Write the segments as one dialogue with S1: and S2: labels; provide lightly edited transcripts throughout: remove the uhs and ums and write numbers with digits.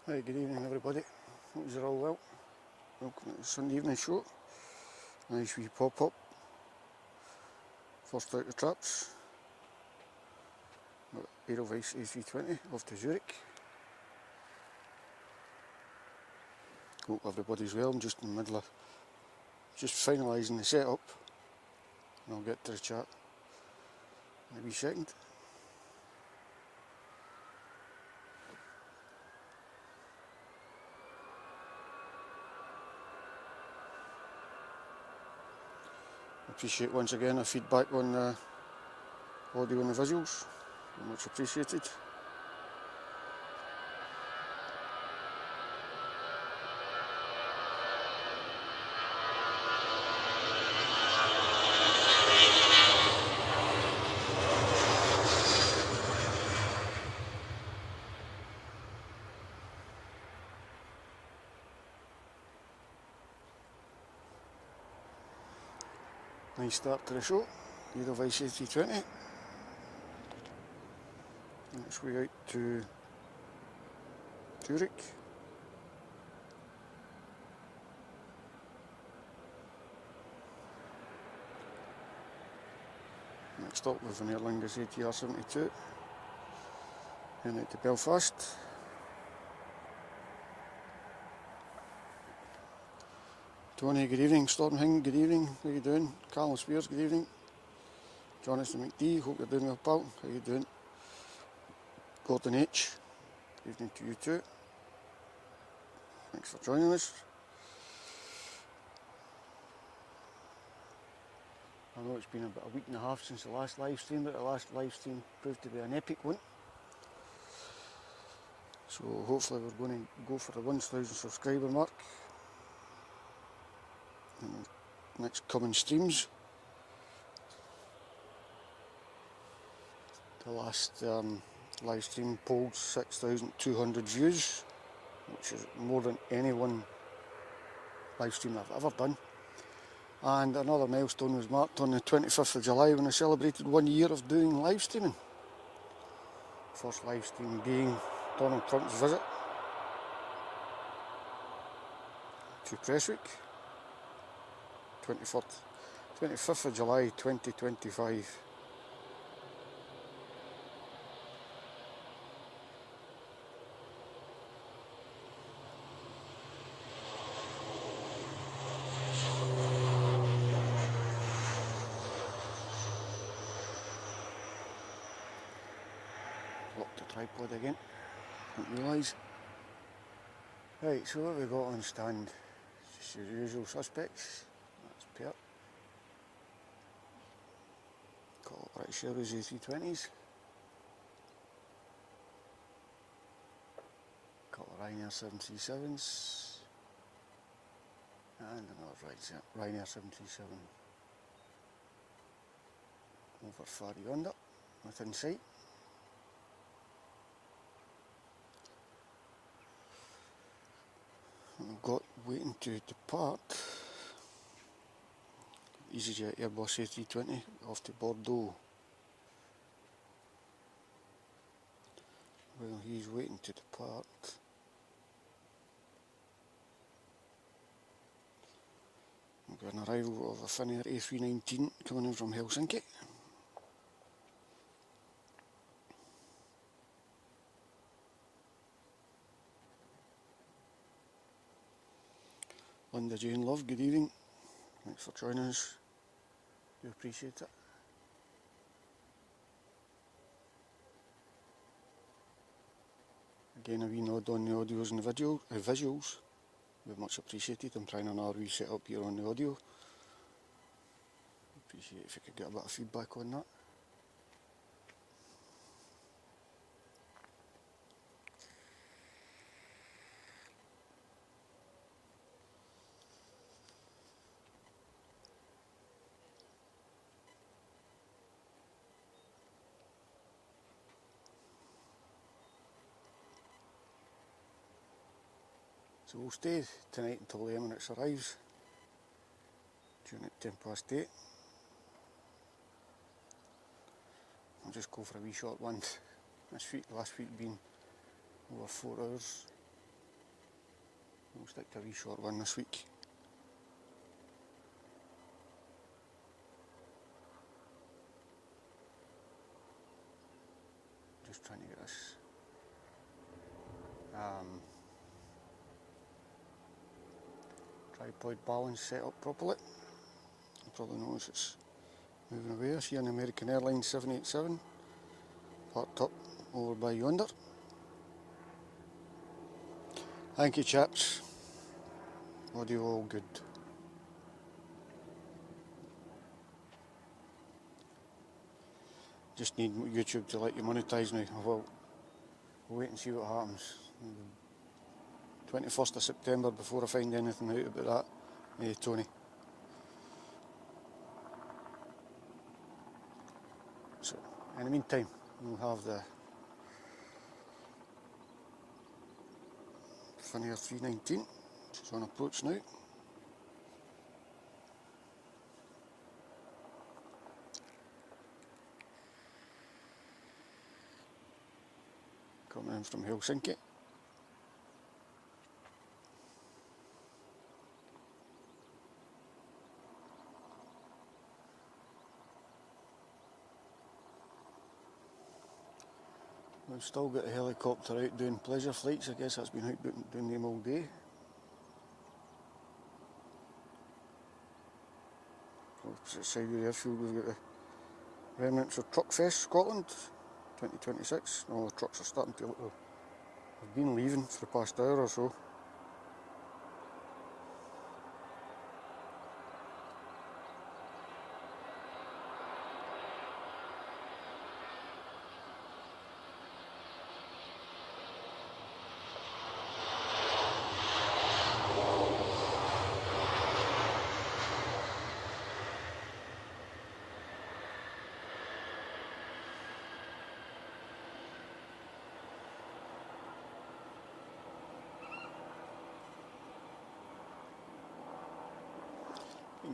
S1: Hi, good evening everybody. Hope you're all well. Welcome to the Sunday evening show. Nice wee pop-up. First out the traps. Airways A320 off to Zurich. Hope everybody's well. I'm just in the middle of just finalising the setup. And I'll get to the chat in a wee second. Appreciate once again the feedback on the audio and the visuals. Much appreciated. Nice start to the show. Airways A320. Next way out to Zurich. Next stop with an Airliners ATR 72. Then out to Belfast. Tony, good evening. Stormhing, good evening. How you doing? Carl Spears, good evening. Jonathan McD, hope you're doing well, pal. How you doing? Gordon H, good evening to you too. Thanks for joining us. I know it's been about a week and a half since the last live stream, but the last live stream proved to be an epic one. So hopefully we're going to go for the 1,000 subscriber mark in the next coming streams. The last live stream pulled 6,200 views, which is more than any one live stream I've ever done. And another milestone was marked on the 25th of July when I celebrated 1 year of doing live streaming. First live stream being Donald Trump's visit to Prestwick, 25th of July 2025. Tripod again, didn't realise. Right, so what have we got on stand? Just your usual suspects. That's Pert. Couple of British Airways A320s. Couple of Ryanair 737s. And another Ryanair 737. Over far yonder, within sight. We've got waiting to depart easyJet Airbus A320 off to Bordeaux. Well, he's waiting to depart. We've got an arrival of a Finnair A319 coming in from Helsinki. Linda Jane Love, good evening. Thanks for joining us. Do appreciate it. Again, a wee nod on the audios and the visuals. We're much appreciated. I'm trying another wee setup here on the audio. Appreciate if you could get a bit of feedback on that. So we'll stay tonight until the Emirates arrives, during at 8:10. I'll just go for a wee short one. Last week being over 4 hours. We'll stick to a wee short one this week. Just trying to get this tripod balance set up properly. You probably notice it's moving away. I see an American Airlines 787 parked up over by yonder. Thank you, chaps. Audio all good. Just need YouTube to let you monetize now. Well, we'll wait and see what happens. 21st of September before I find anything out about that, Tony. So, in the meantime, we'll have the Ryanair 319, which is on approach now. Coming in from Helsinki. We've still got a helicopter out doing pleasure flights. I guess that's been out doing them all day. Opposite side of the airfield we've got the remnants of Truckfest Scotland 2026. All the trucks are starting to look, have been leaving for the past hour or so.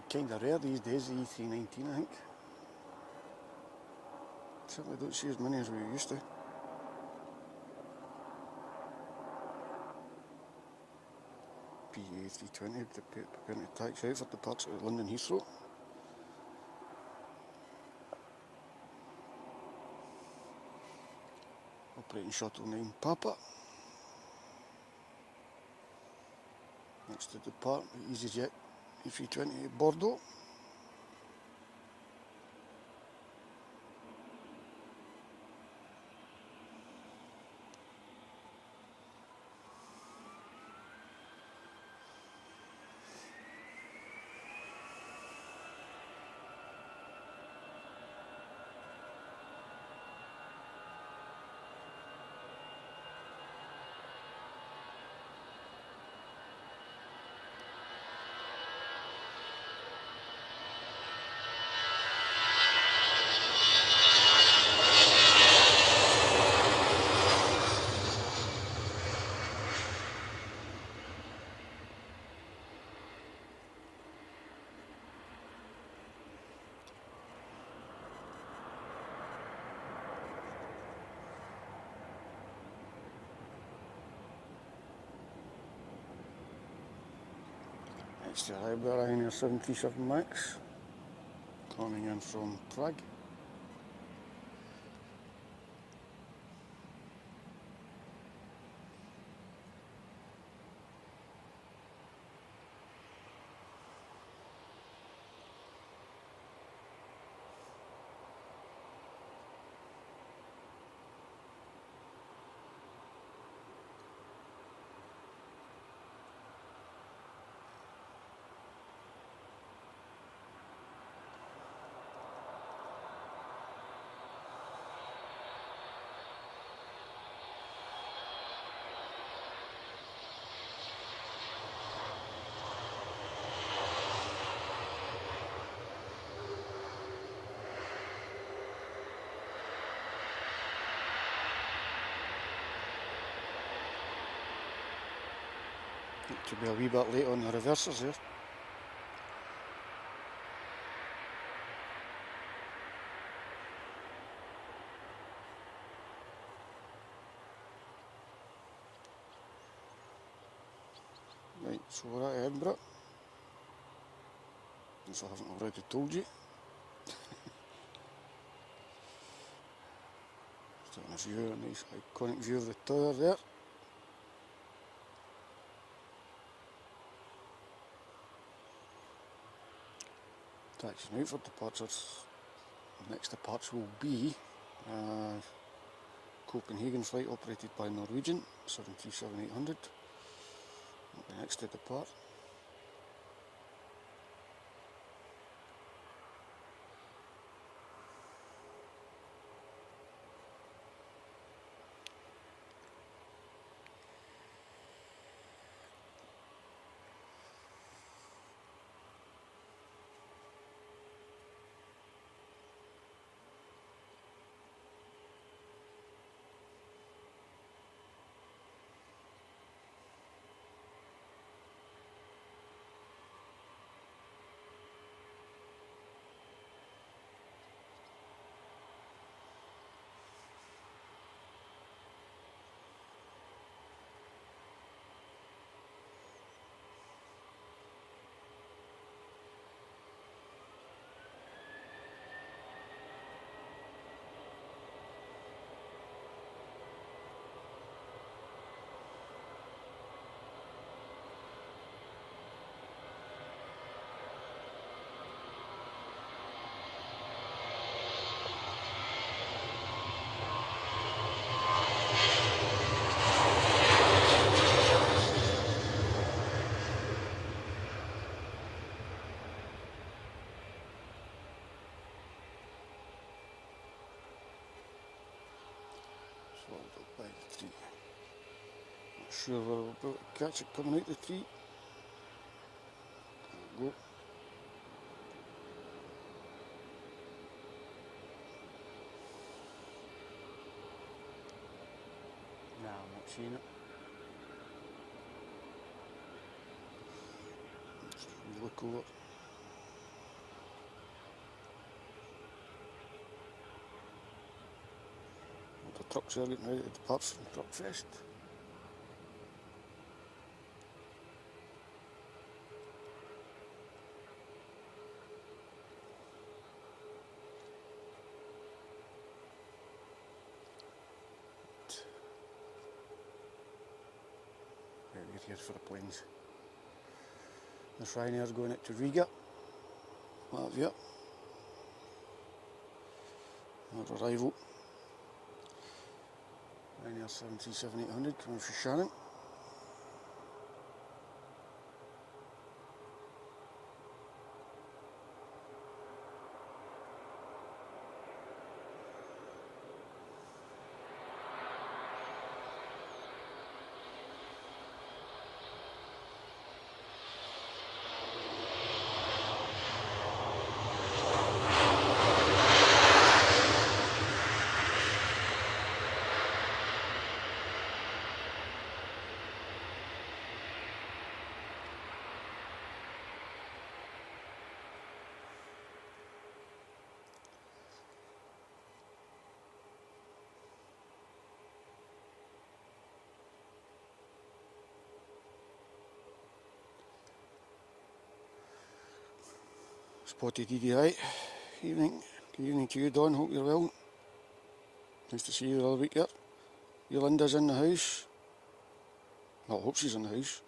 S1: Kind of rare these days, the E319, I think. Certainly don't see as many as we used to. PA 320, preparing to taxi out for departure at London Heathrow. Operating Shuttle 9 Papa. Next to depart, easyJet A320 Bordeaux. Next to Ryanair 737 MAX, coming in from Prague. To be a wee bit late on the reversers there. Right, so we're at Edinburgh. As I haven't already told you. Just taking a view, a nice iconic view of the tower there. Taxiing out for departures. The next departure will be Copenhagen flight operated by Norwegian, 737-800. The next to depart. By the tree. Not sure where we're about to catch it coming out the tree. There we go. Nah, I'm not seeing it. Let's look over. The trucks are getting ready to depart from Truckfest. Right, we're here for the planes. This Ryanair going out to Riga. Latvia. Our arrival. Ryanair 737-800 coming for Shannon. Spotted EDI. Evening. Good evening to you, Don. Hope you're well. Nice to see you all week here. Yolanda's in the house. Well, I hope she's in the house.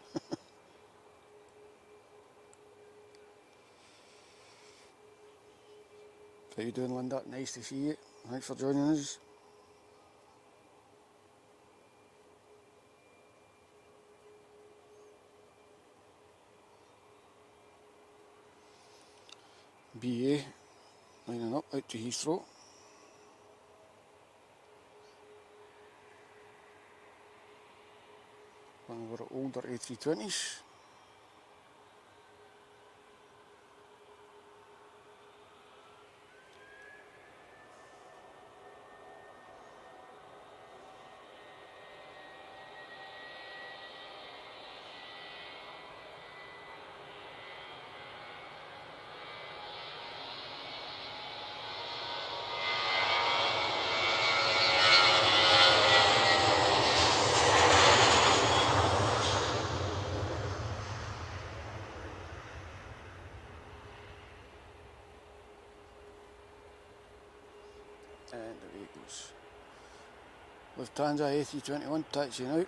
S1: How you doing, Linda? Nice to see you. Thanks for joining us. BA lining up out to Heathrow. One of our older A320s. Lufthansa A321 taxiing out.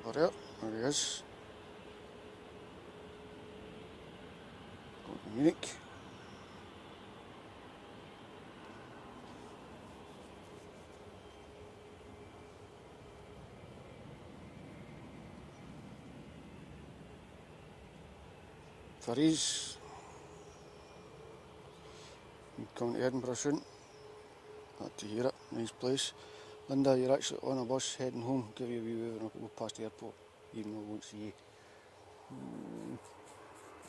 S1: Over there he is. Going to Munich. Ferries. Coming to Edinburgh soon. Glad to hear it. Nice place. Linda, you're actually on a bus heading home. Give you a wee wave and I'll go past the airport, even though I won't see you.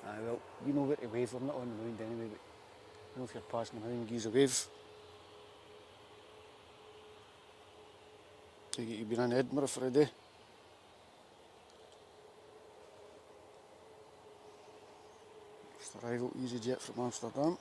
S1: Well, you know where to wave. I'm not on the mound anyway, but I know if you're passing the mound, give us a wave. Take it you've been in Edinburgh for a day. Just arrival easyJet from Amsterdam.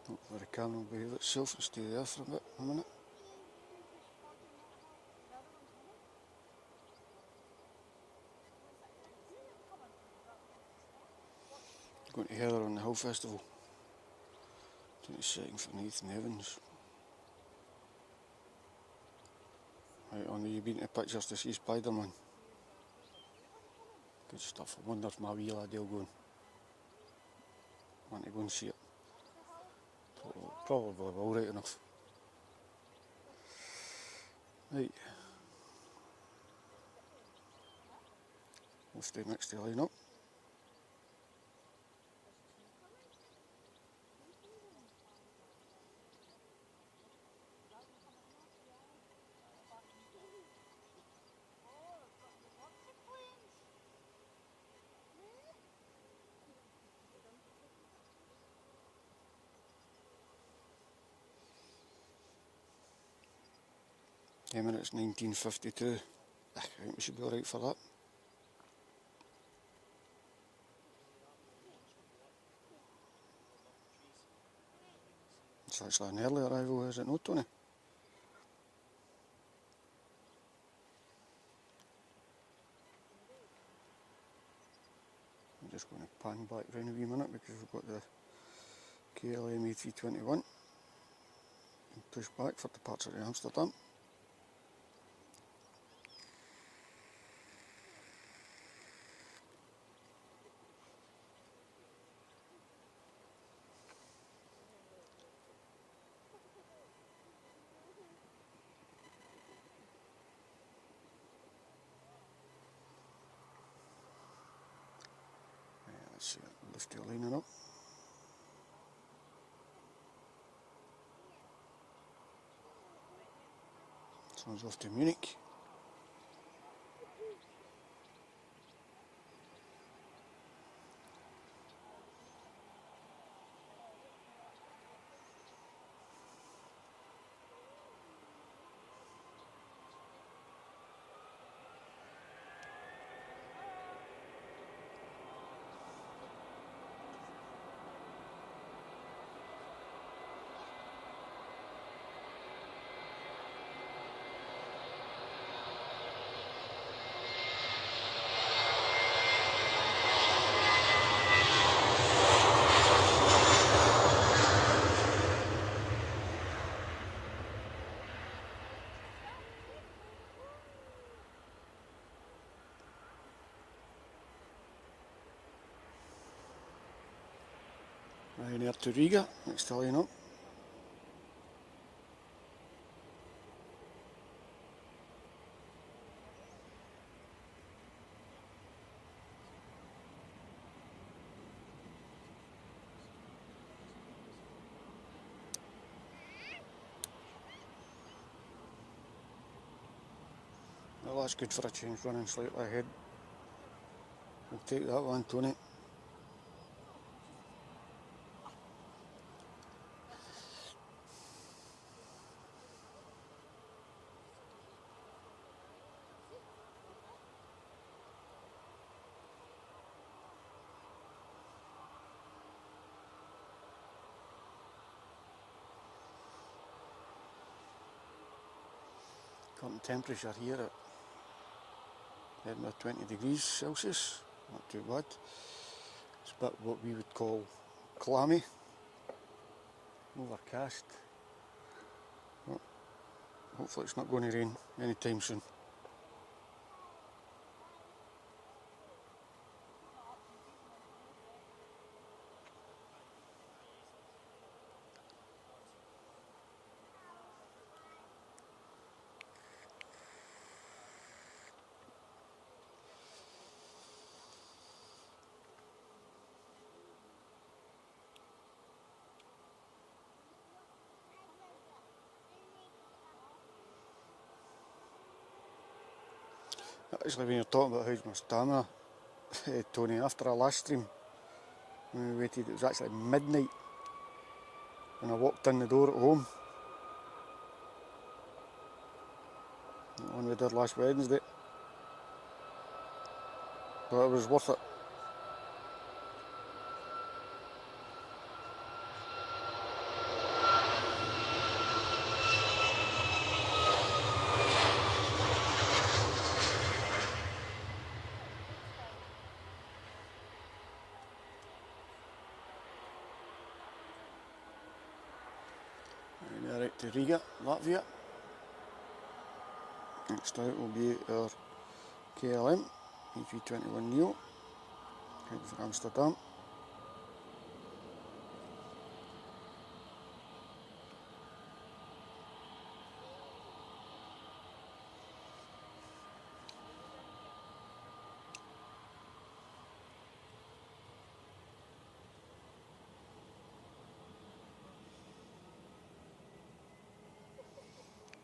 S1: Hopefully the camera will behave itself and stay there for a minute. Going to Heather on the Hill Festival. 22nd for Nathan Evans. Right on, you've been to pictures to see Spider-Man. Good stuff. I wonder if my wee laddie will go and want to go and see it. Probably will, right enough. Right. We'll stay next to the line up. Emirates 1952. I think we should be alright for that. It's actually an early arrival, is it not, Tony? I'm just going to pan back round a wee minute because we've got the KLM A321 and push back for departure to Amsterdam. Let's see, lift the liner up. This one's off to Munich. Ryanair to Riga, next to line up. Well, that's good for a change, running slightly ahead. We'll take that one, Tony. Current temperature here at Edinburgh 20 degrees Celsius, not too bad. It's a bit what we would call clammy, overcast. Well, hopefully it's not going to rain anytime soon. Actually, when you're talking about how's my stamina, Tony, after our last stream, when we waited, it was actually midnight when I walked in the door at home. The one we did last Wednesday. But it was worth it. Right to Riga, Latvia. Next out will be our KLM A321neo, heading for Amsterdam.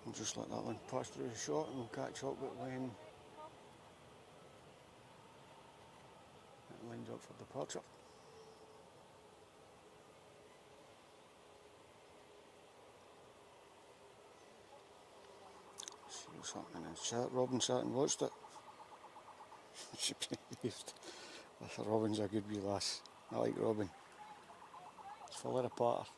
S1: We'll just let that one pass through the shot and we'll catch up with when it lines up for departure. See what's happening in the chat. Robin sat and watched it. She behaved. Robin's a good wee lass. I like Robin. It's full of a patter.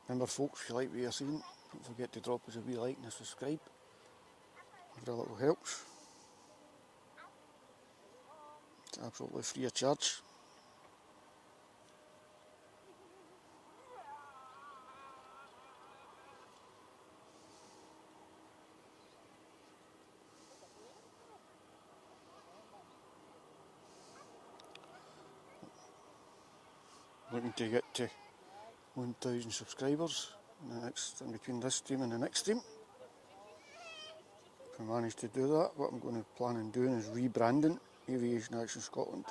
S1: Remember folks, if you like what you're seeing, don't forget to drop us a wee like and a subscribe. Every little helps. It's absolutely free of charge. Looking to get to 1,000 subscribers in between this stream and the next stream. If I manage to do that, what I'm going to plan on doing is rebranding Aviation Action Scotland.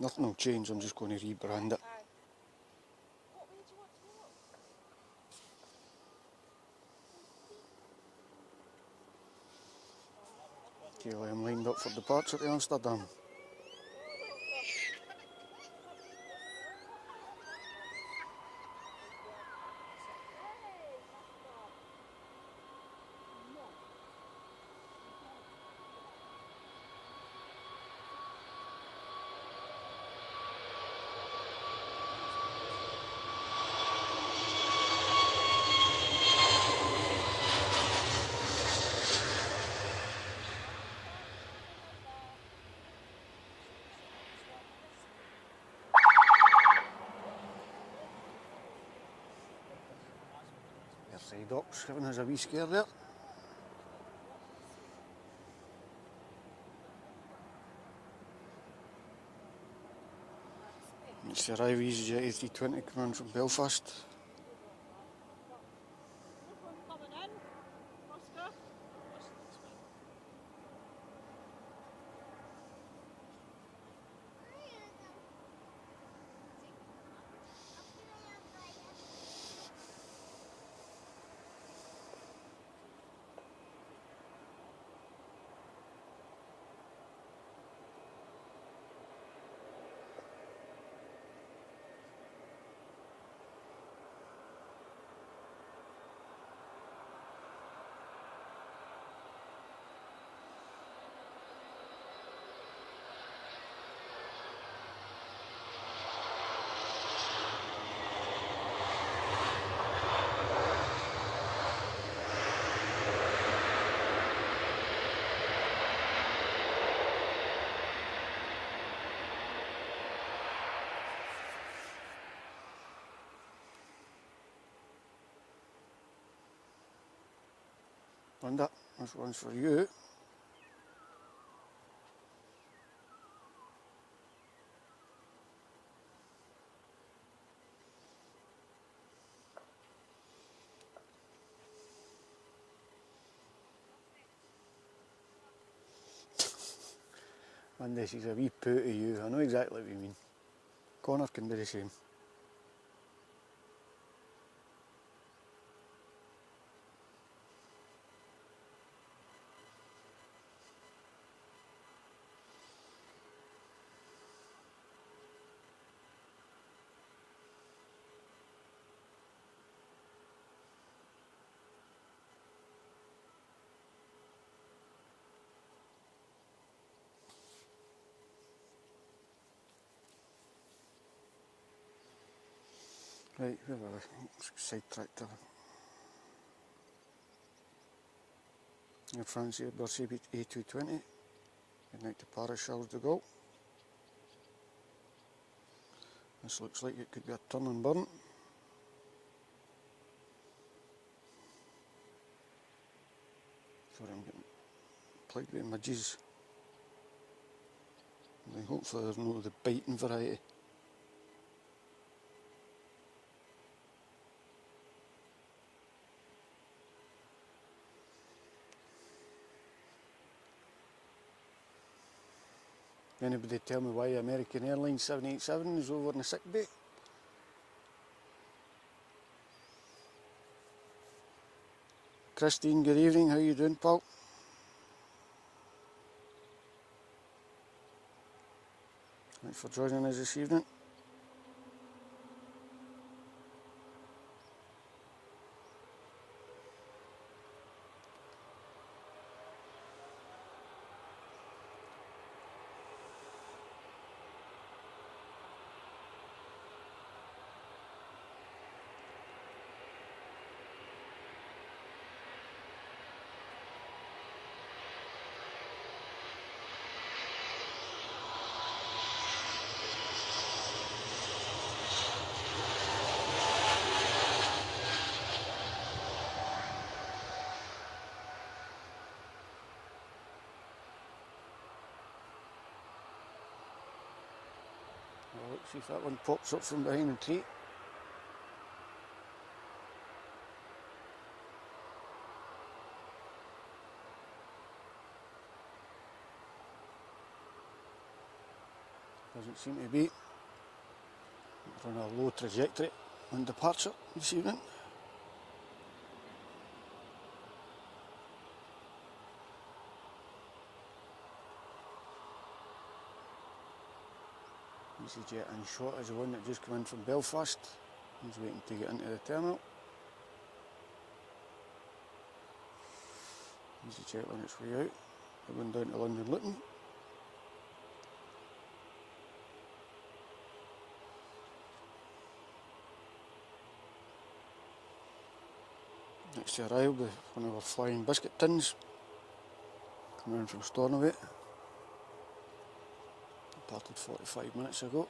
S1: Nothing will change, I'm just going to rebrand it. KLM lined up for departure to Amsterdam. side ops giving us a wee scare there. It's the arrive easyJet A320 coming in from Belfast. Linda, this one's for you. Linda, she's a wee poo to you. I know exactly what you mean. Connor can do the same. Right, where were we? Sidetracked her. Air France Airbus A220. Good night to Paris, Charles de Gaulle. This looks like it could be a turn and burn. Sorry, I'm getting plagued with midges. Hopefully there's no the biting variety. Anybody tell me why American Airlines 787 is over in the sick bay? Christine, good evening. How you doing, pal? Thanks for joining us this evening. Let's see if that one pops up from behind the tree. Doesn't seem to be. We're on a low trajectory on departure this evening. easyJet in shot is the one that just came in from Belfast. He's waiting to get into the terminal. easyJet on its way out. We're going down to London Luton. Next to arrive with one of our flying biscuit tins. Coming in from Stornoway. Departed 45 minutes ago.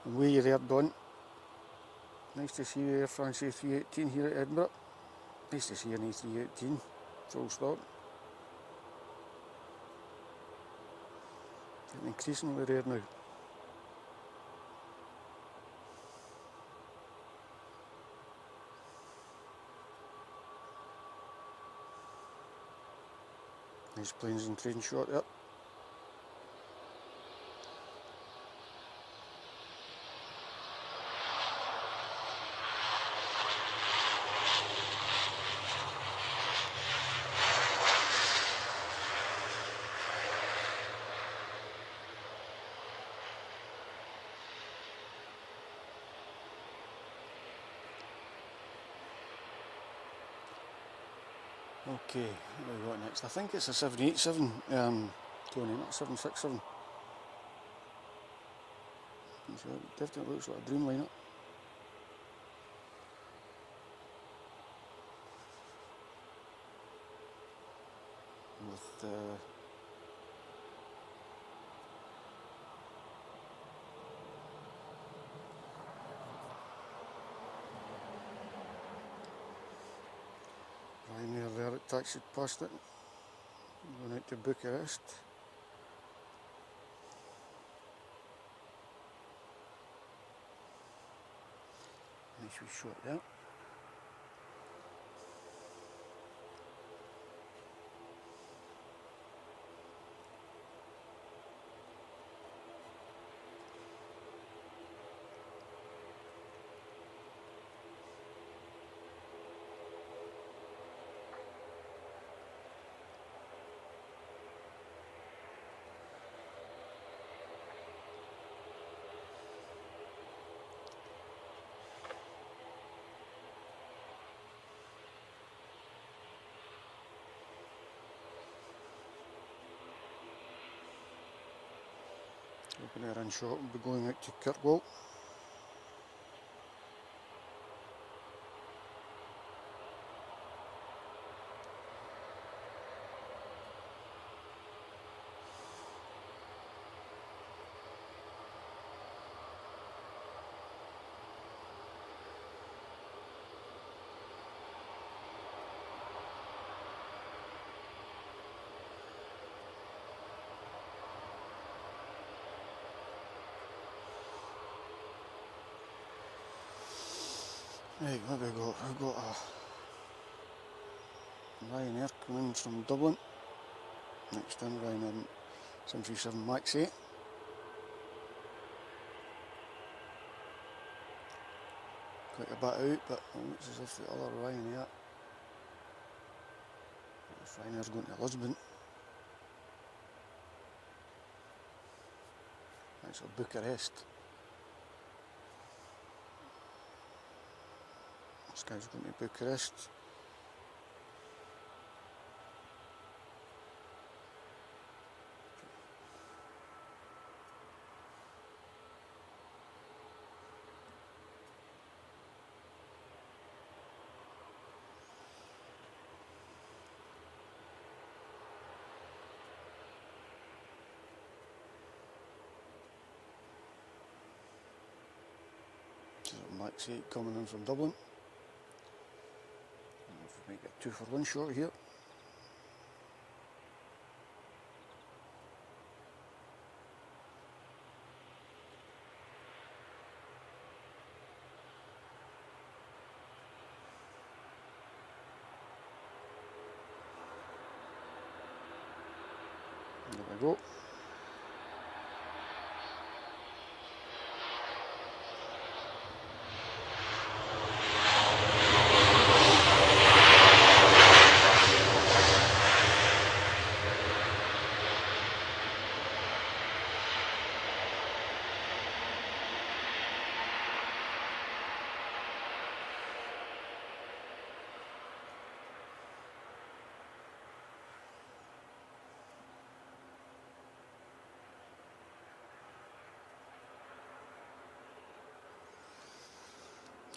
S1: Away you're there, Don. Nice to see you, Air France A318 here at Edinburgh. Nice to see an A318, full stop. Getting increasingly rare now. Nice planes and train shot there. Okay, what have we got next? I think it's a 787, Tony, not 767. So it definitely looks like a Dreamliner. With Ryanair there, it taxied past it, going out to Bucharest. Nice wee shot there. Open air and shot will be going out to Kirkwall. Right, what have we got? We've got a Ryanair coming in from Dublin. Next in, Ryanair 737 MAX 8. Quite a bit out, but it looks as if the other Ryanair, if Ryanair's going to Lisbon. That's Bucharest. This guy's going to Bucharest. So MAX 8 coming in from Dublin. Might get 2 for 1 shot here. There we go.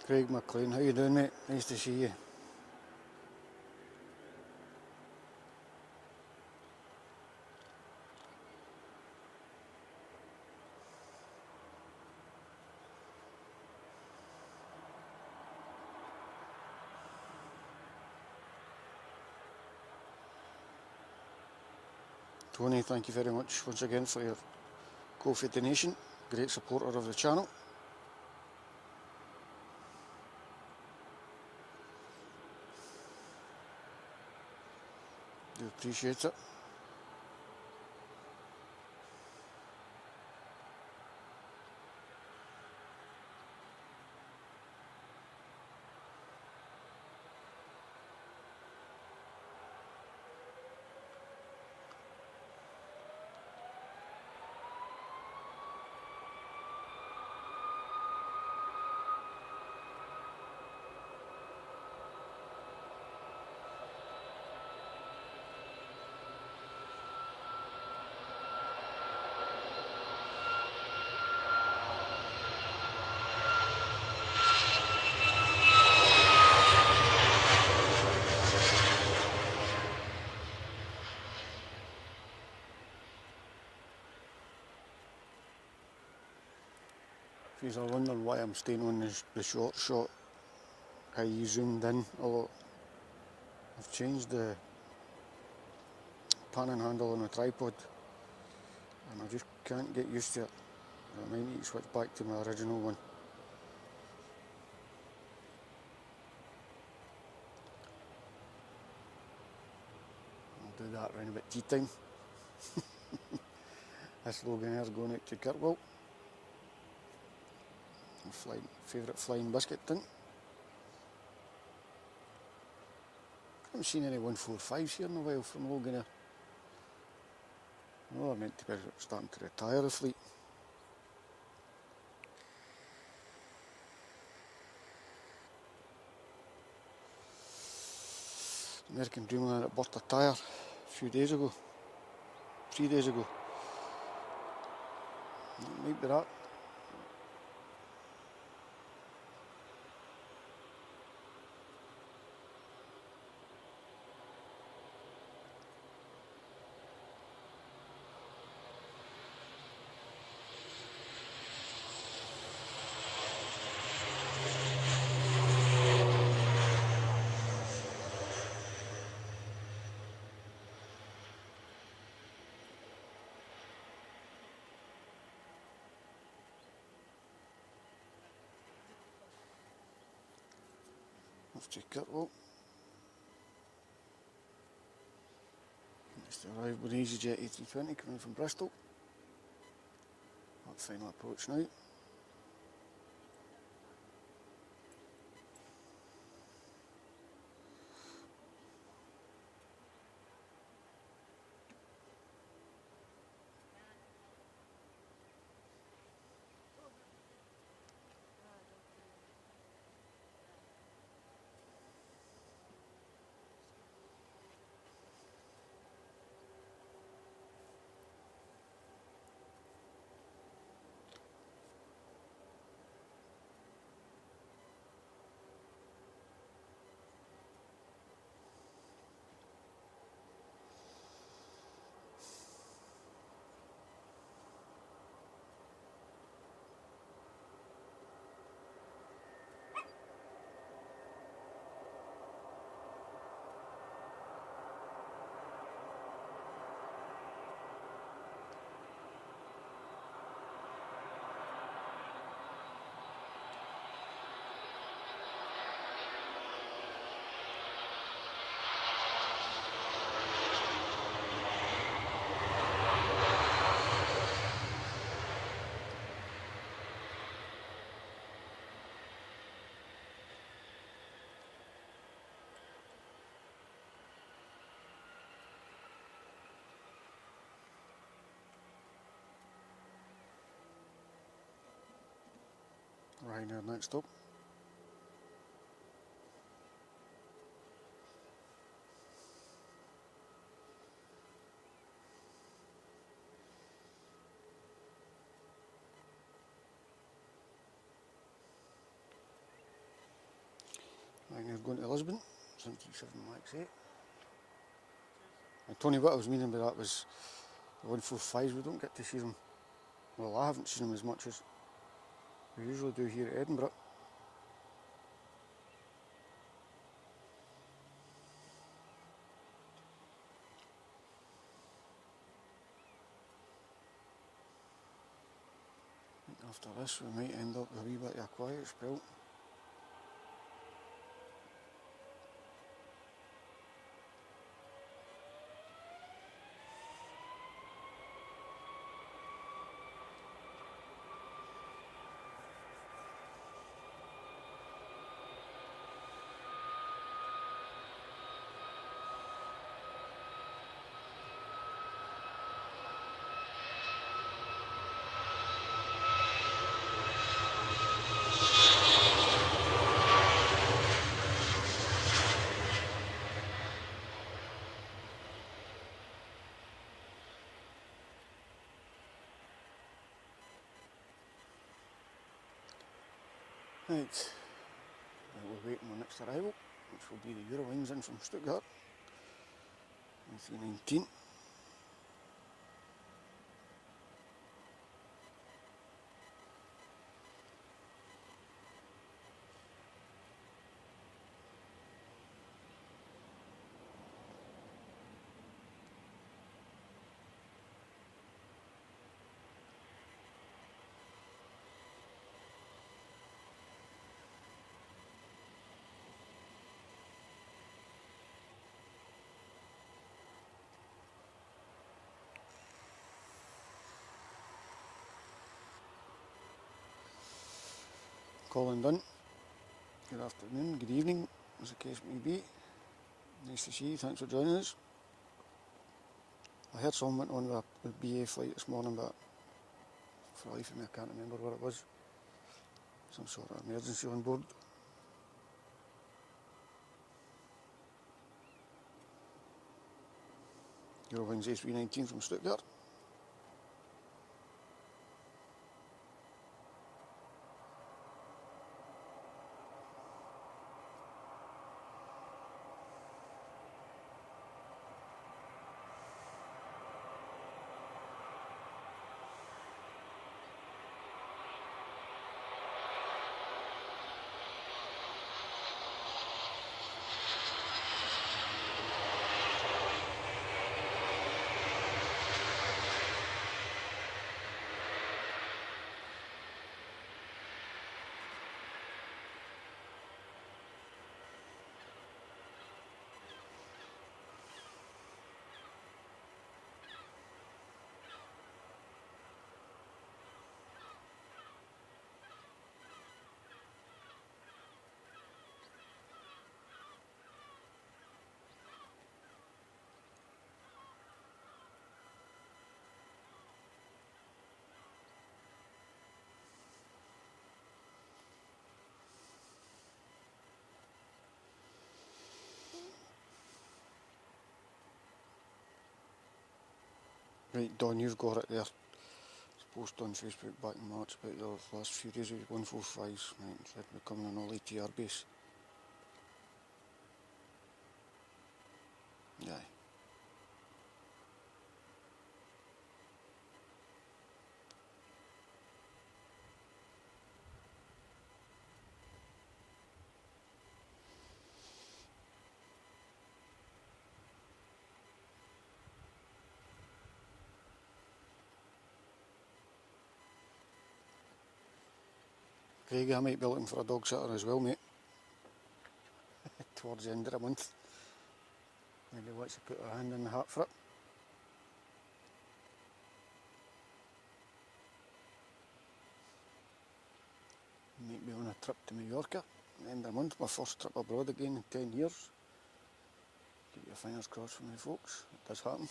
S1: Craig McLean, how you doing, mate? Nice to see you. Tony, thank you very much once again for your Ko-fi donation. Great supporter of the channel. Do appreciate it. If you're wondering why I'm staying on the short shot, how you zoomed in a lot, I've changed the panning handle on the tripod and I just can't get used to it. I might need to switch back to my original one. I'll do that around about tea time. This Loganair's going out to Kirkwall. My favourite flying biscuit tin. I haven't seen any 145s here in a while from Loganair. Oh, I meant to be starting to retire the fleet. American Dreamliner that burst a tyre a few days ago. 3 days ago. It might be that. Off to Kirkwall. Just arrived with easyJet 1820 coming from Bristol. That final approach now. Ryanair next stop. Ryanair going to Lisbon, 737 MAX 8. And Tony, what I was meaning by that was the 145s, we don't get to see them. Well, I haven't seen them as much as we usually do here at Edinburgh. After this we might end up with a wee bit of a quiet spell. Right, we'll wait on the next arrival, which will be the Eurowings in from Stuttgart, 319. Calling done. Good afternoon, good evening, as the case may be. Nice to see you, thanks for joining us. I heard someone went on with a BA flight this morning, but for the life of me I can't remember what it was. Some sort of emergency on board. Eurowings A319 from Stuttgart. Right, Don, you've got it there. It's post on Facebook back in March about the last few days of 145s. Right, said we're coming on all ATR base. Aye. Craig, I might be looking for a dog sitter as well, mate. Towards the end of the month. Maybe wants to put her hand in the hat for it. Might be on a trip to Mallorca at the end of the month, my first trip abroad again in 10 years. Keep your fingers crossed for me, folks. It does happen.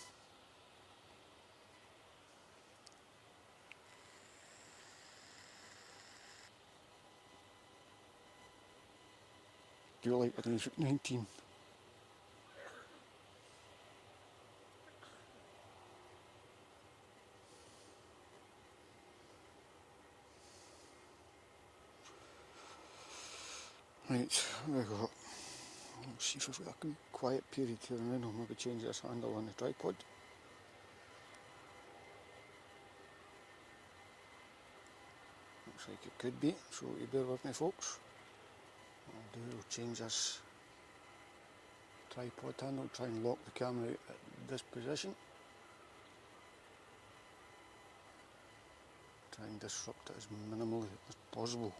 S1: Do you like with the 19? Right, we got. We'll see if we've got a quiet period here and then I'll maybe change this handle on the tripod. Looks like it could be, so you bear with me, folks. What I'll do, I'll change this tripod handle, try and lock the camera out at this position. Try and disrupt it as minimally as possible.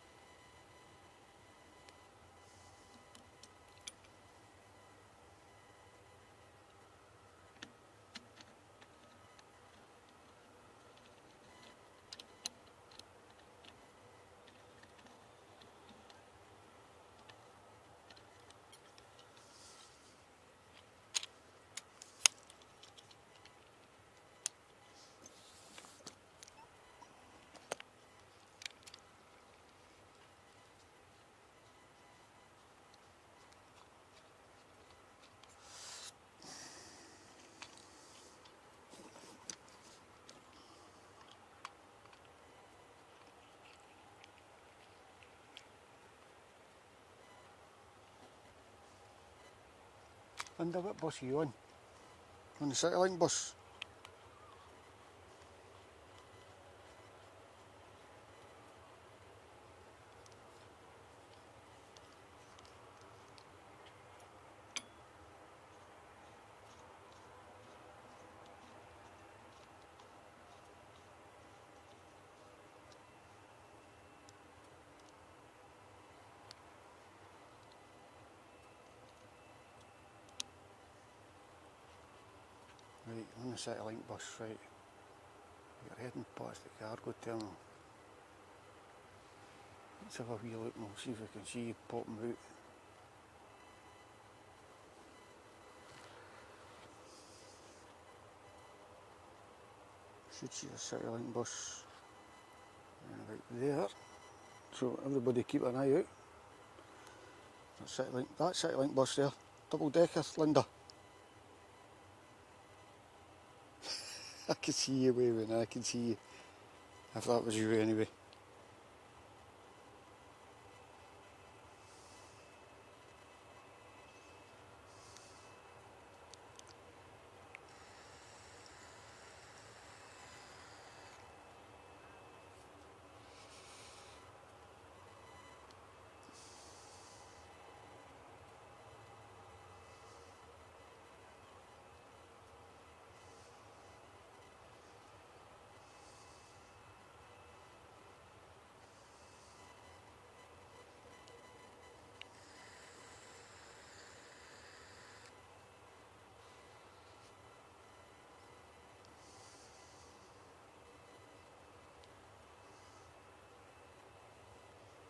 S1: Linda, what bus are you on? On the Citylink bus? Right, on the Citylink bus, right. You're heading past the cargo terminal. Let's have a wee look and we'll see if we can see you popping out. Should see a Citylink bus right there. So everybody keep an eye out. That Citylink bus there, double decker, Linda. I can see you waving, I can see you. If that was you anyway.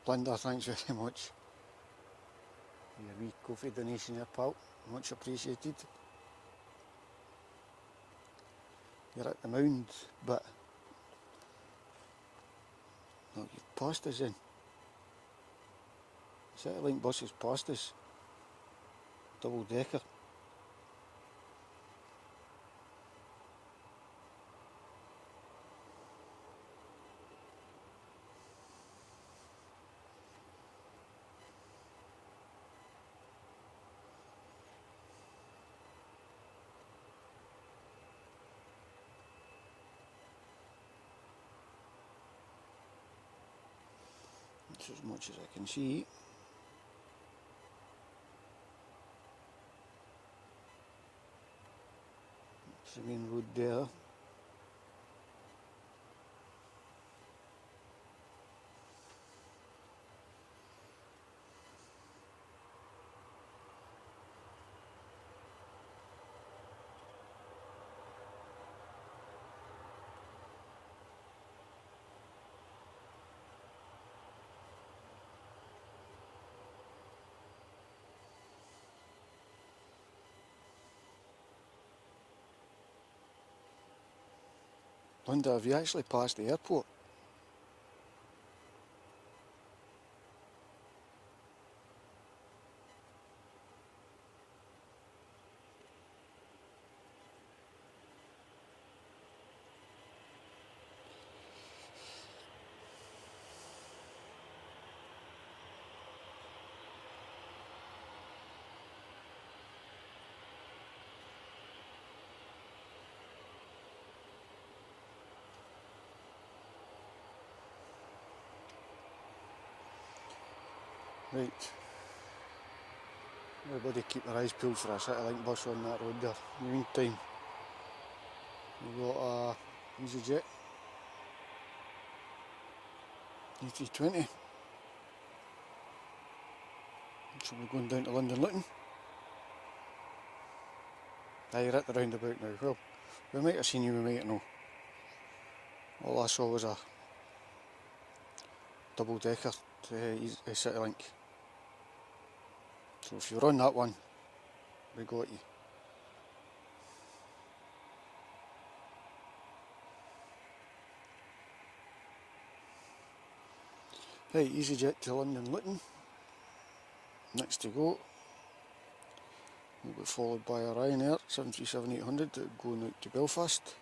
S1: Linda, thanks very much. Your wee coffee donation there, pal. Much appreciated. You're at the mound, but no, you've passed us in. Citylink bus is past us. Double decker. That's as much as I can see. That's the main road there. Linda, have you actually passed the airport? Right. Everybody keep their eyes peeled for a Citylink bus on that road there. In the meantime, we've got a EasyJet. A320. So we're going down to London Luton. Aye, you're at the roundabout now. Well, we might have seen you, we might not. All I saw was a double-decker CityLink. So if you're on that one, we got you. Right, easyJet to London Luton. Next to go. We'll be followed by a Ryanair 737-800 going out to Belfast.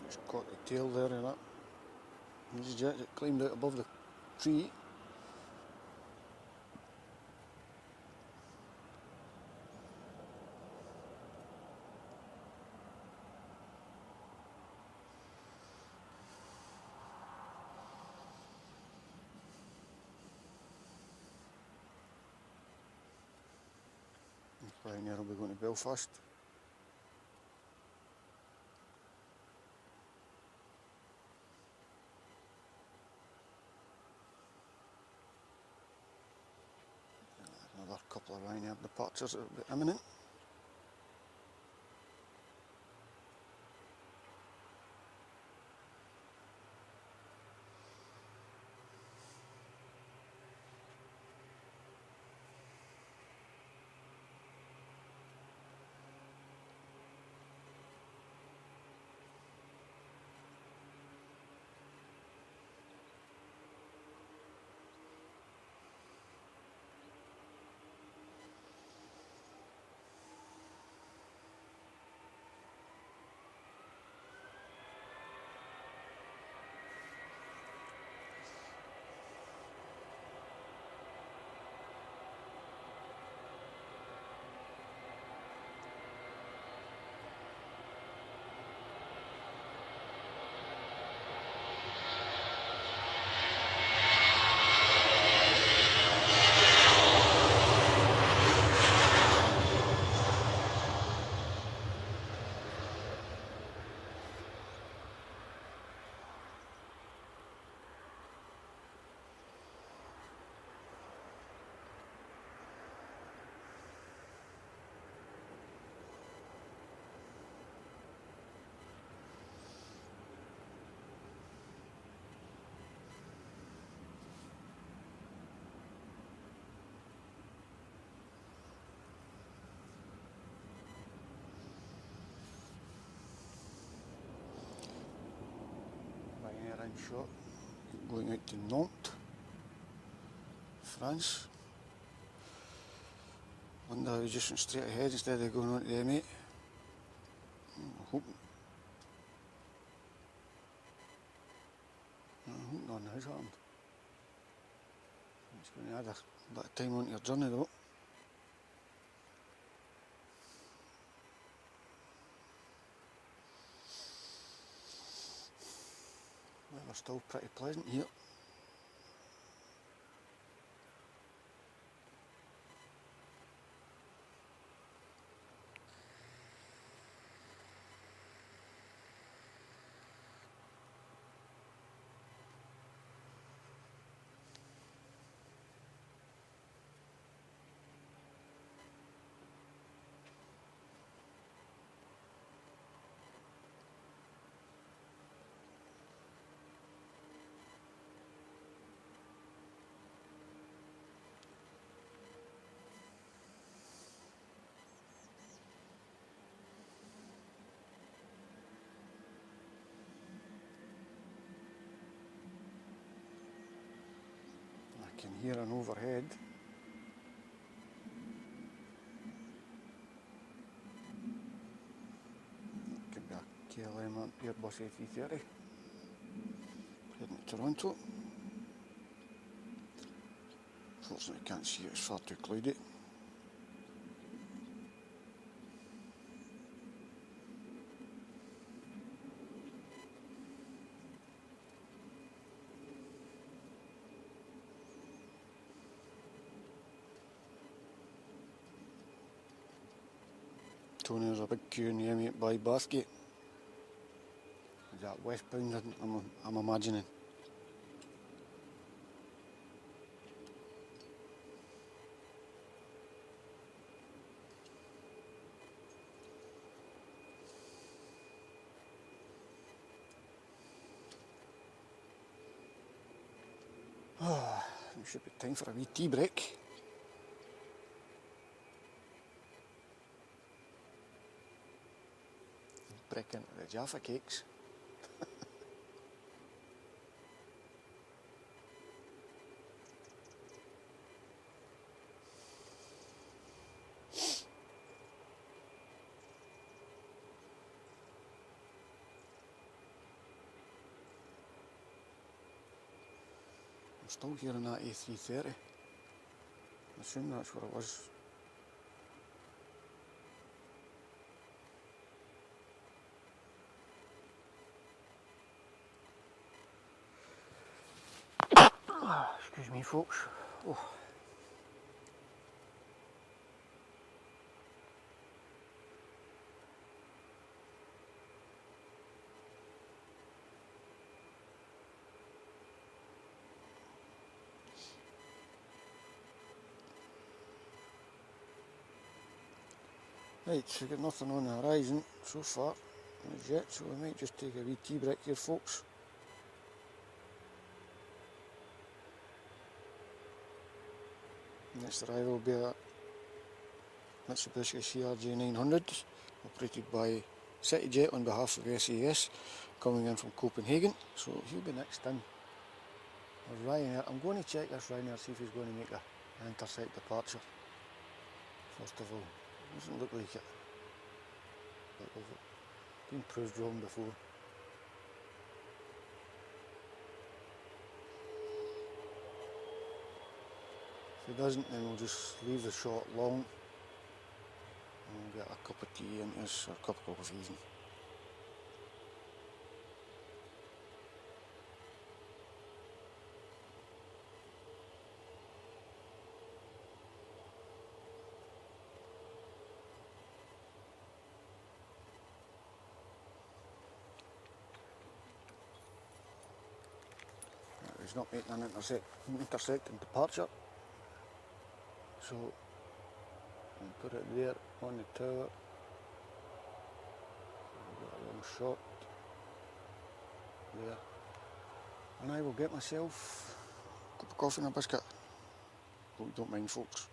S1: It's got the tail there and that. easyJet, it climbed out above the tree. Ryanair will be going to Belfast. Another couple of Ryanair departures that will be imminent. Ryanair in shot, going out to Nantes, France. Wonder how he just went straight ahead instead of going on to the M8. I'm hoping none has happened. It's going to add a bit of time onto your journey though. Weather's still pretty pleasant here. here and overhead. Could be a KLM Airbus A330 heading to Toronto. Unfortunately, I can't see it, it's far too cloudy. There's a big queue in the M8 by Bathgate. Is that westbound? I'm imagining. It should be time for a wee tea break. Break into the Jaffa cakes. I'm still hearing that A330. I assume that's what it was. Excuse me, folks. Oh. Right, so we've got nothing on the horizon so far as yet, so we might just take a wee tea break here, folks. Next arrival will be a Mitsubishi CRJ 900 operated by easyJet on behalf of SAS, coming in from Copenhagen, so he'll be next in. Ryanair, I'm going to check this Ryanair, see if he's going to make an intercept departure first of all. Doesn't look like it, but we've been proved wrong before. If he doesn't, then we'll just leave the shot long and we'll get a cup of tea into us, or a cup of coffee even. He's not making an intersecting departure, so I'll put it there on the tower. I'll get a long shot there, and I will get myself a cup of coffee and a biscuit. Hope you don't mind, folks.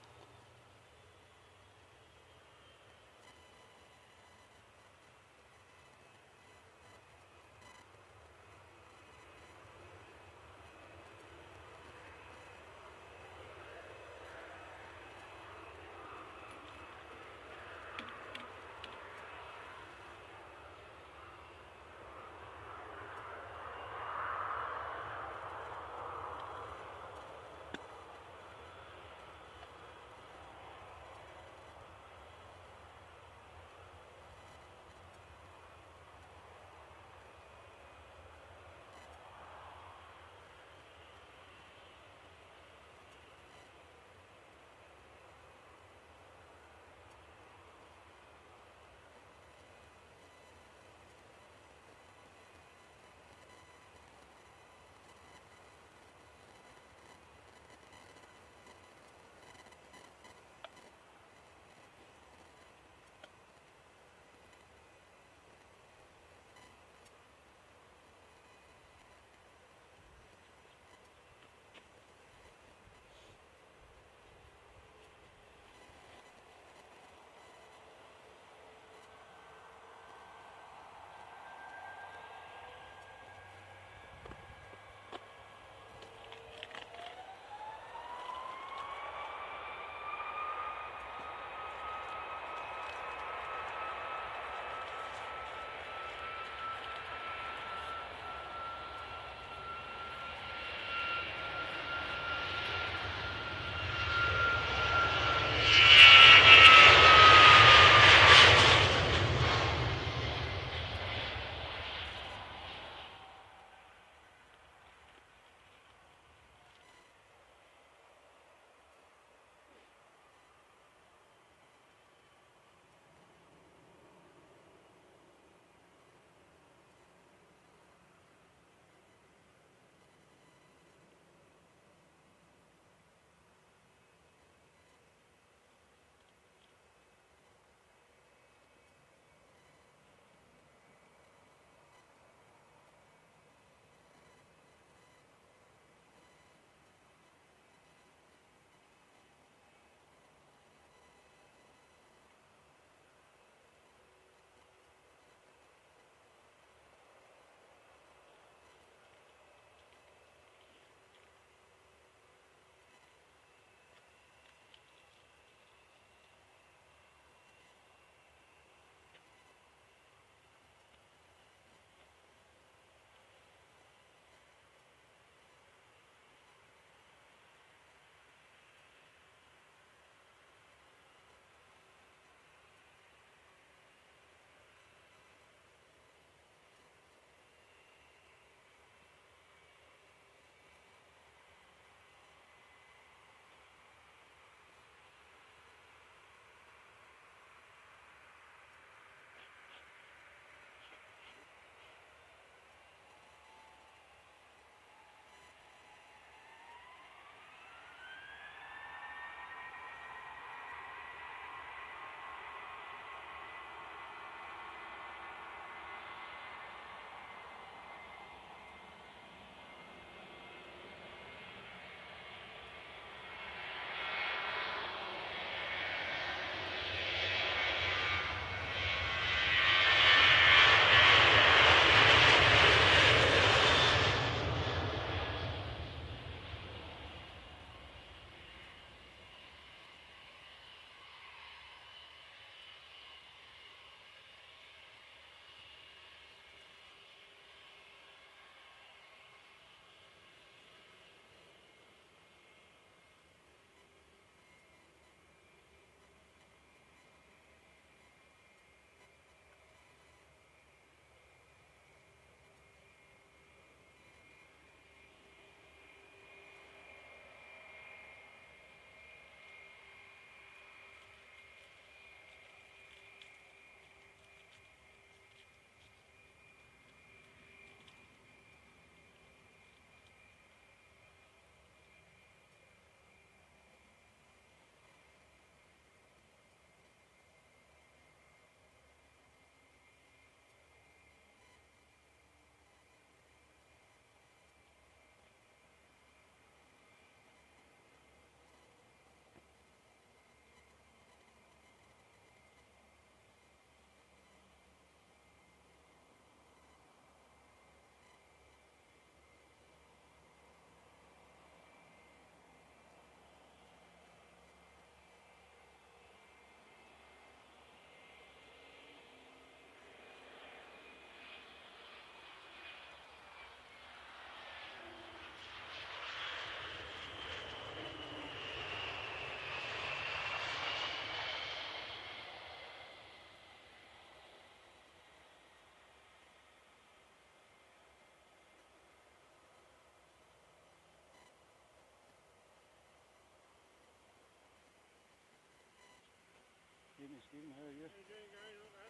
S1: Stephen, how are you?
S2: How you doing, guys? Not bad.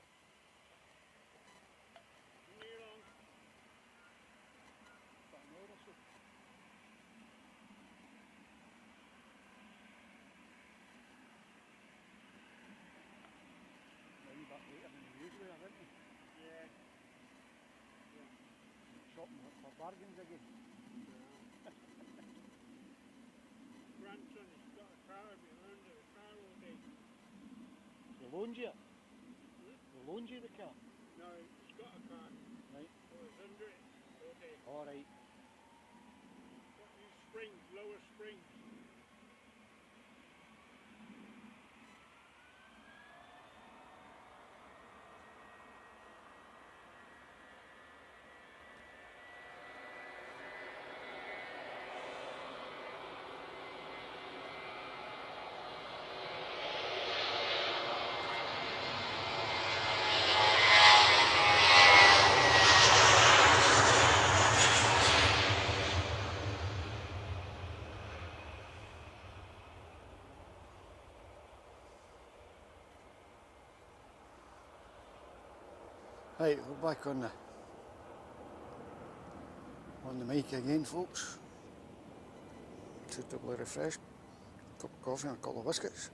S2: Near on.
S1: About an hour or so. A wee bit later than we usually are, aren't we?
S2: Yeah.
S1: Shopping for bargains again.
S2: Grandson has got a car behind the car all day.
S1: They loaned you it?
S2: Hmm?
S1: They loaned you the car?
S2: No, he's got a car.
S1: Right.
S2: So he's under it all day.
S1: Alright.
S2: Got these springs, lower springs.
S1: Right, we're back on the mic again, folks. Suitably refreshed. Cup of coffee and a couple of biscuits.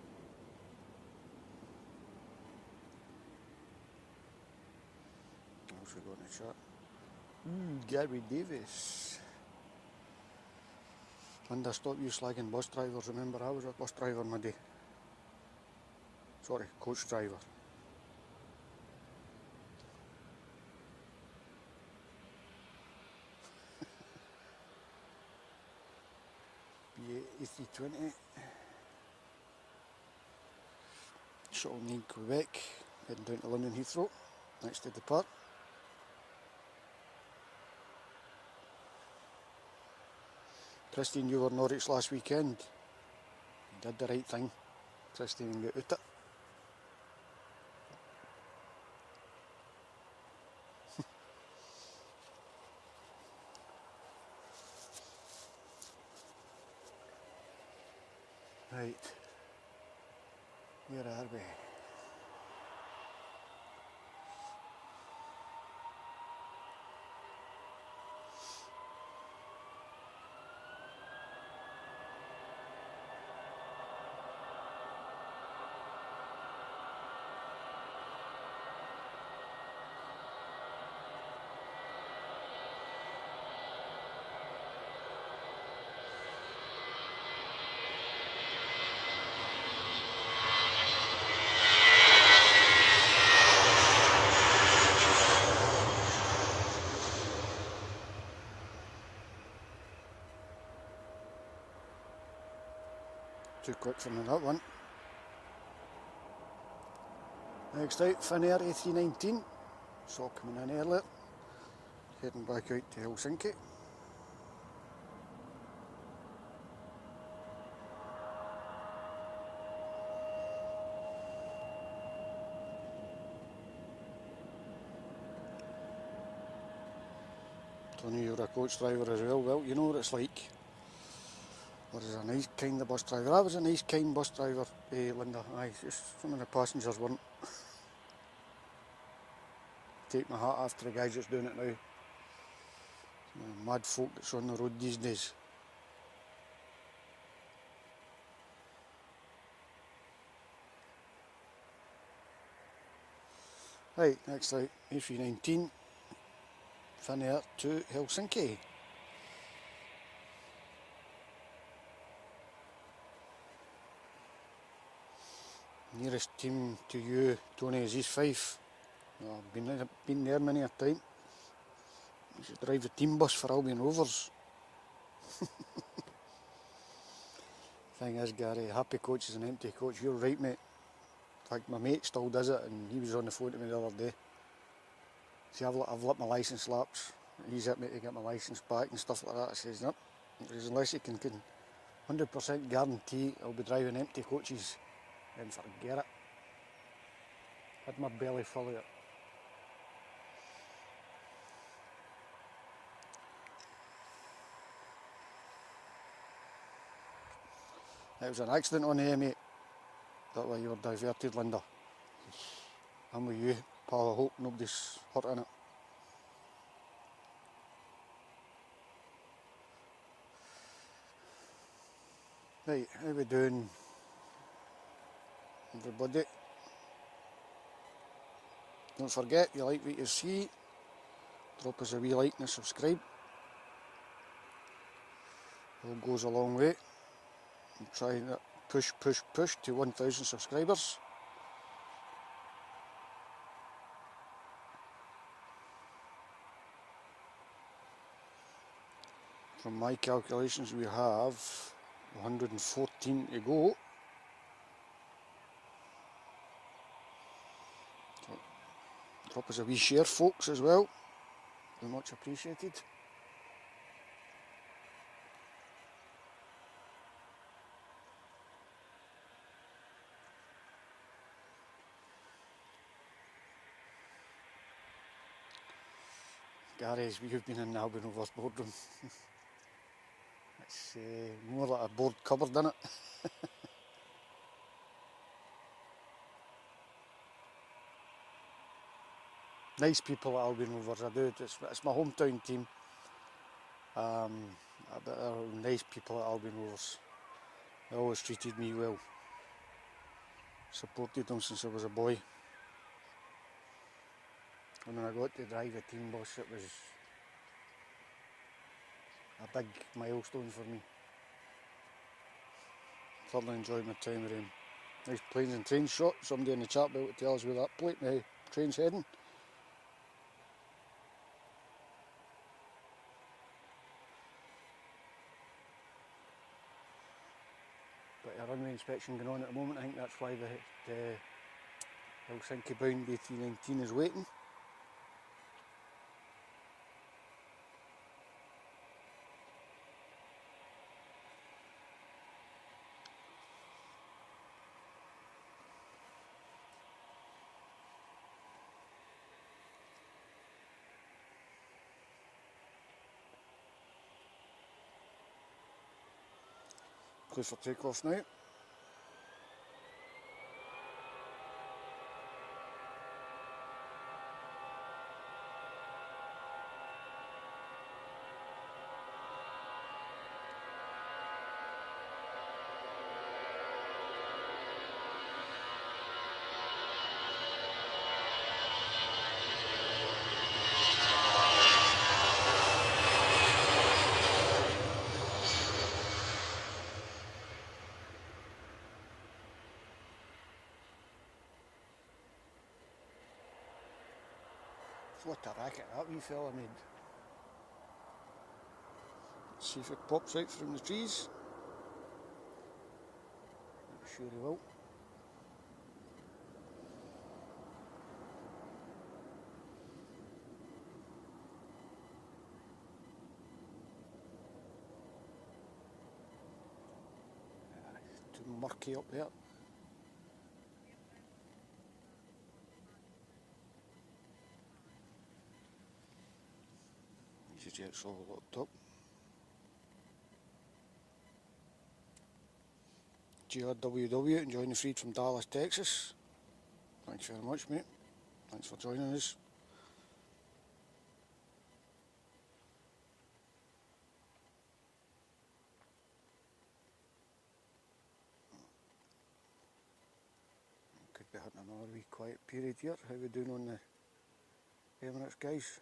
S1: What's we got in the chat? Gary Davis. Linda, stop you slagging bus drivers. Remember, I was a bus driver in my day. Sorry, coach driver. A320. Chamonix, Quebec. Heading down to London Heathrow. Next to depart. Christine, you were in Norwich last weekend. You did the right thing, Christine, and got out it. Right, where are we? Too quick for me, that one. Next out, Finnair A319. Saw coming in earlier. Heading back out to Helsinki. Tony, you're a coach driver as well. Well, you know what it's like. Or is a nice kind of bus driver. I was a nice kind bus driver, Linda. Aye, just some of the passengers weren't. Take my hat off to the guys that's doing it now. Mad folk that's on the road these days. Right, next out, A319, Finnair to Helsinki. Nearest team to you, Tony, is East Fife. I've been there many a time. You should drive the team bus for Albion Rovers. Thing is, Gary, happy coach is an empty coach. You're right, mate. In fact, my mate still does it, and he was on the phone to me the other day. See, I've let my licence lapse. He's hit me to get my licence back and stuff like that. I says, no. Unless you can 100% guarantee I'll be driving empty coaches, then forget it. Had my belly full of it. It was an accident on here, mate. That way you were diverted, Linda. I'm with you, pal. I hope nobody's hurt in it. Right, how we doing, everybody? Don't forget, you like what you see, drop us a wee like and a subscribe. All goes a long way. I'm trying to push to 1,000 subscribers. From my calculations, we have 114 to go. So, drop us a wee share, folks, as well. Very much appreciated. Gary's, we've been in the Albion Rovers boardroom. It's more like a board cupboard, isn't it? Nice people at Albion Rovers, I do. It's my hometown team. But they're nice people at Albion Rovers. They always treated me well. Supported them since I was a boy. And when I got to drive a team bus, it was a big milestone for me. Thoroughly enjoyed my time with him. Nice planes and trains shot. Somebody in the chat will tell us where that train's heading. But a runway inspection going on at the moment. I think that's why the Helsinki bound A319 is waiting. Close for takeoff now. What a racket that wee fella made. Let's see if it pops out from the trees. I'm sure he will. Too murky up there. EasyJet's all locked up. GRWW enjoying the feed from Dallas, Texas. Thanks very much, mate. Thanks for joining us. Could be hitting another wee quiet period here. How we doing on the Emirates, guys?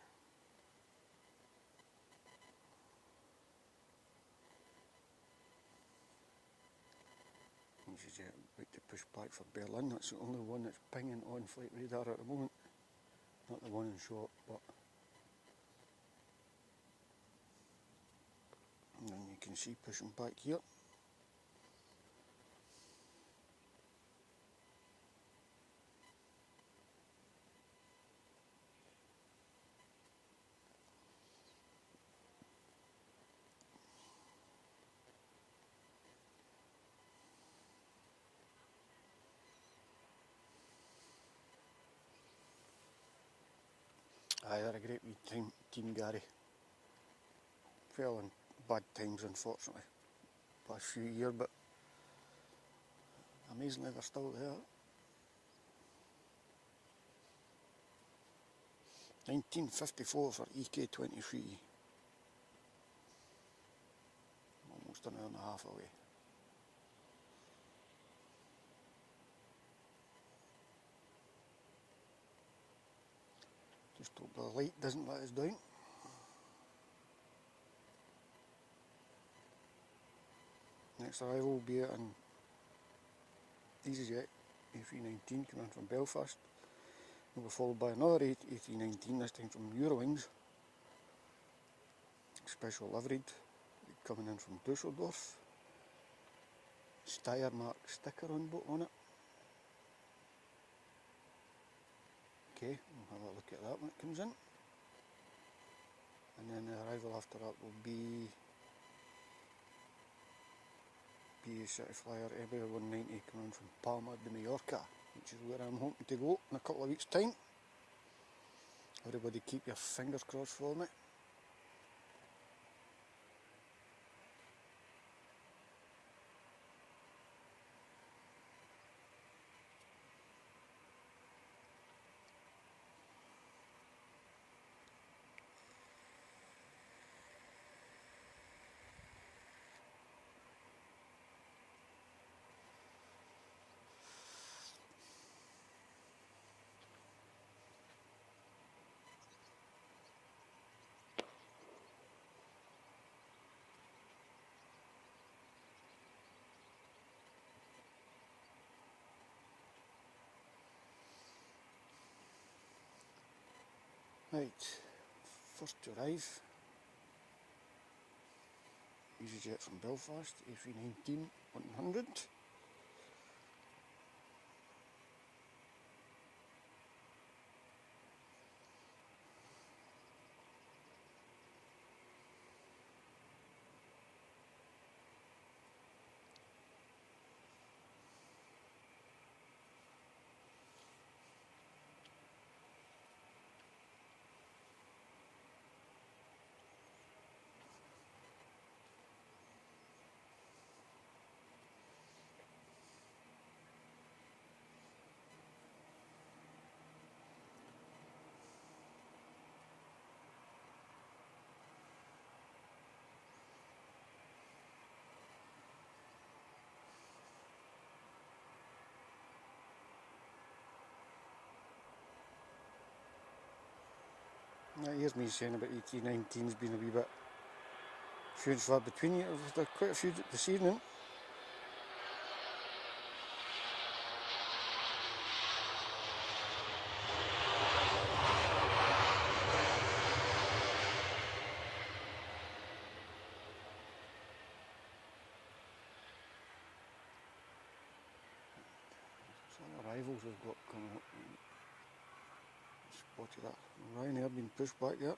S1: EasyJet about to push back for Berlin. That's the only one that's pinging on flight radar at the moment. Not the one in shot, but and then you can see pushing back here. Aye, they're a great wee team, Gary. Fell in bad times, unfortunately, past few years, but amazingly they're still there. 1954 for EK23. Almost an hour and a half away. Just hope the light doesn't let us down. Next arrival will be an easyJet A319 coming from Belfast. It will be followed by another A319, this time from Eurowings. Special liveried, coming in from Dusseldorf. Steiermark sticker on it. Okay, we'll have a look at that when it comes in. And then the arrival after that will be City Flyer Embraer 190 coming from Palma de Mallorca, which is where I'm hoping to go in a couple of weeks' time. Everybody keep your fingers crossed for me. Right, first to arrive, easyJet from Belfast, A319 100. Now here's me saying about A319's been a wee bit few and far between you. There's quite a few this evening. Some arrivals we've got coming up. Spotted that Ryanair being pushed back there.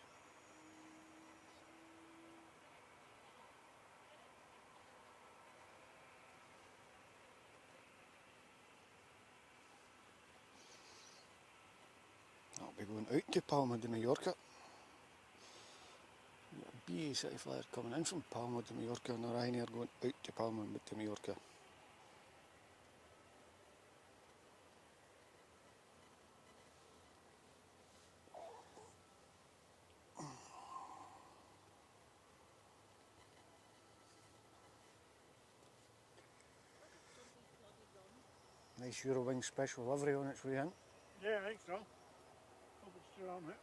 S1: That'll be going out to Palma de Mallorca. BA City Flyer coming in from Palma de Mallorca and the Ryanair going out to Palma de Mallorca. Nice Eurowings special livery on its way in.
S2: Yeah, I think so. Hope it's still on it.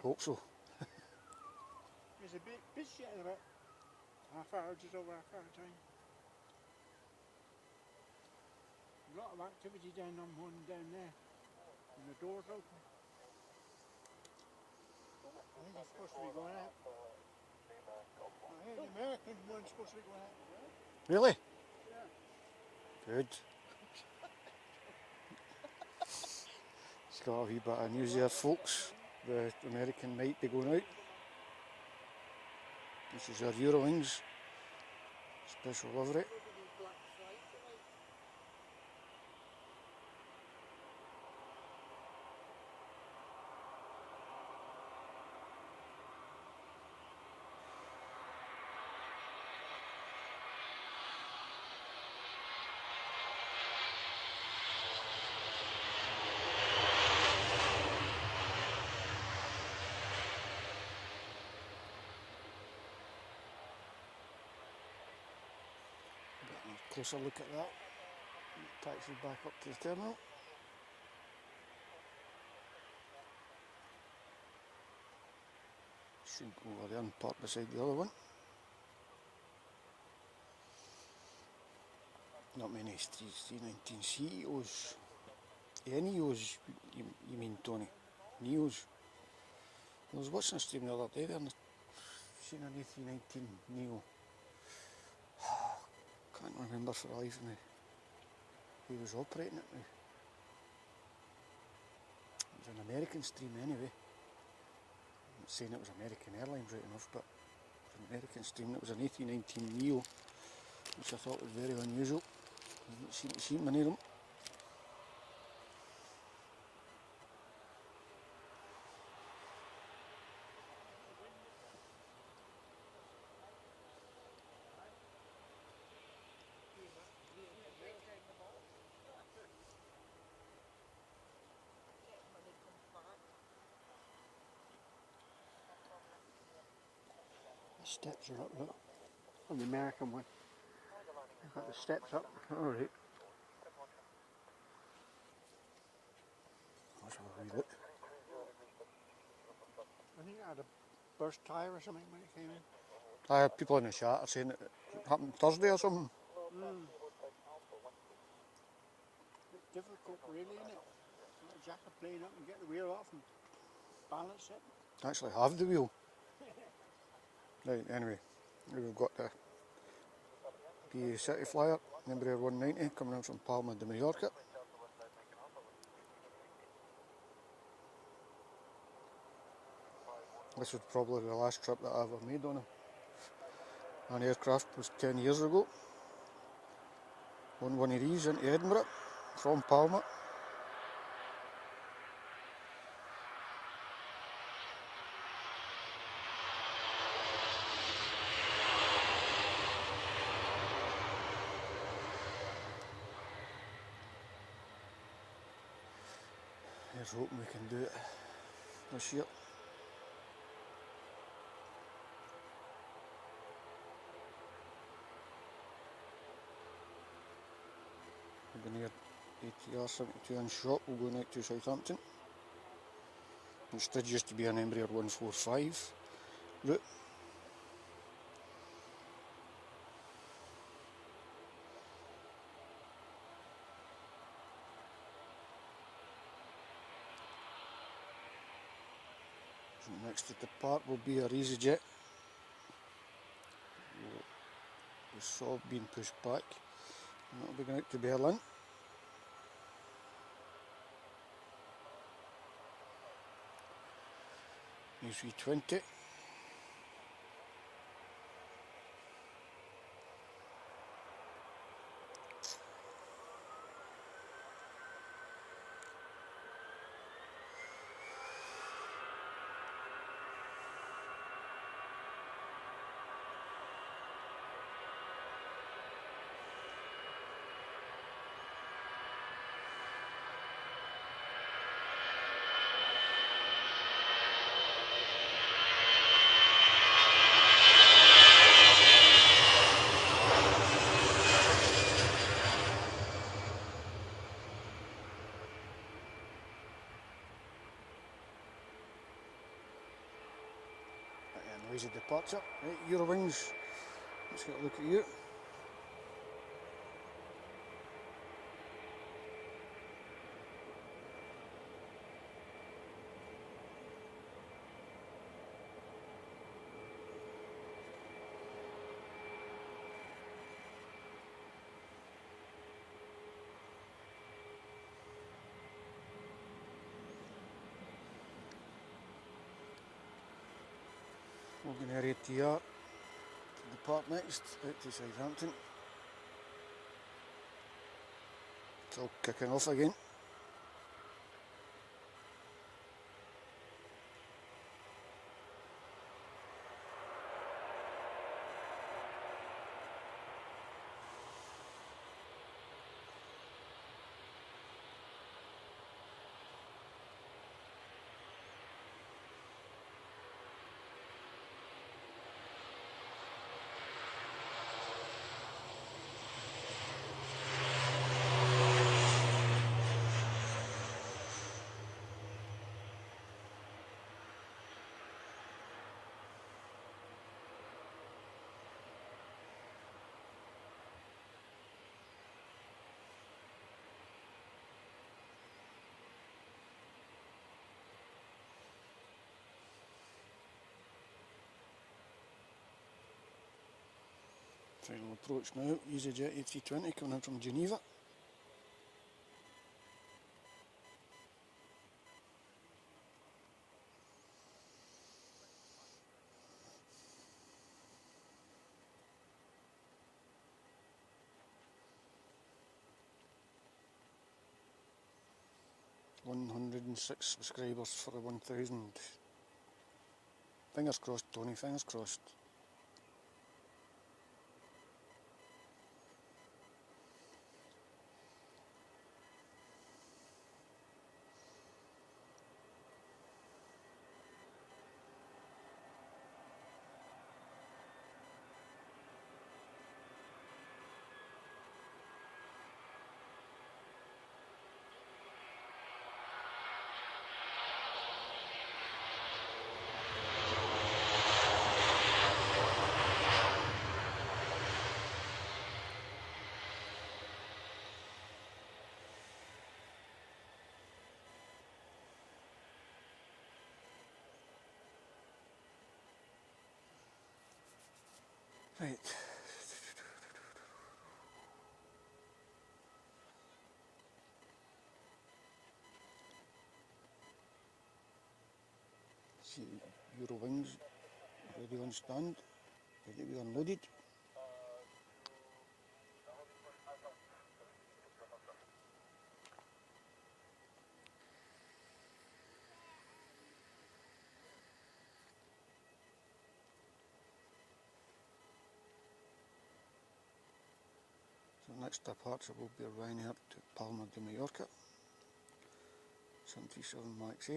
S1: Hope so.
S2: There's a bit busy in about half hour, just over half hour time. A lot of activity down on one down there. And the door's open. I think it's supposed to be going out. I heard the American one's supposed to be going out.
S1: Really?
S2: Yeah.
S1: Good. It's got a wee bit of news there, folks. The American might be going out. This is our Eurowings special livery. closer look at that. Taxi back up to the terminal. Should go over there and park beside the other one. Not many 319 CEOs. NEOs, you mean, Tony? NEOs. I was watching a stream the other day there and I seen an A319 Neo. Can't remember for the life of me who was operating it now. It was an American stream anyway. I'm not saying it was American Airlines right enough, but it was an American stream. It was an A319 Neo, which I thought was very unusual. I haven't seen many of them. The steps are up, look. On the American one. They've got the steps up. Alright. Let's have a wee look.
S2: I think I had a burst tyre or something when it came in.
S1: I had people in the chat are saying it happened Thursday or something.
S2: It's difficult really, isn't it? You got to jack a plane up and get the wheel off and balance it.
S1: Actually have the wheel. Right, anyway, we've got the BA City Flyer, Embraer 190, coming in from Palma de Mallorca. This was probably the last trip that I ever made on an aircraft. Was 10 years ago. On one of these into Edinburgh from Palma. Here's hoping we can do it this year. Loganair ATR 72 inch shop will go out to Southampton, which did used to be an Embraer 145 route. So next to depart will be our easyJet. We saw being pushed back, and that will be going out to Berlin. A320. Noisy departure. Right, Eurowings. Let's get a look at you. Loganair ATR to depart next, out to Southampton. It's all kicking off again. Final approach now, easyJet A320 coming in from Geneva. $106 subscribers for the 1,000. Fingers crossed, Tony, fingers crossed. Right. See, Euro wings ready on stand, ready to be unloaded. So next departure will be Ryanair to Palma de Mallorca, 737 MAX 8.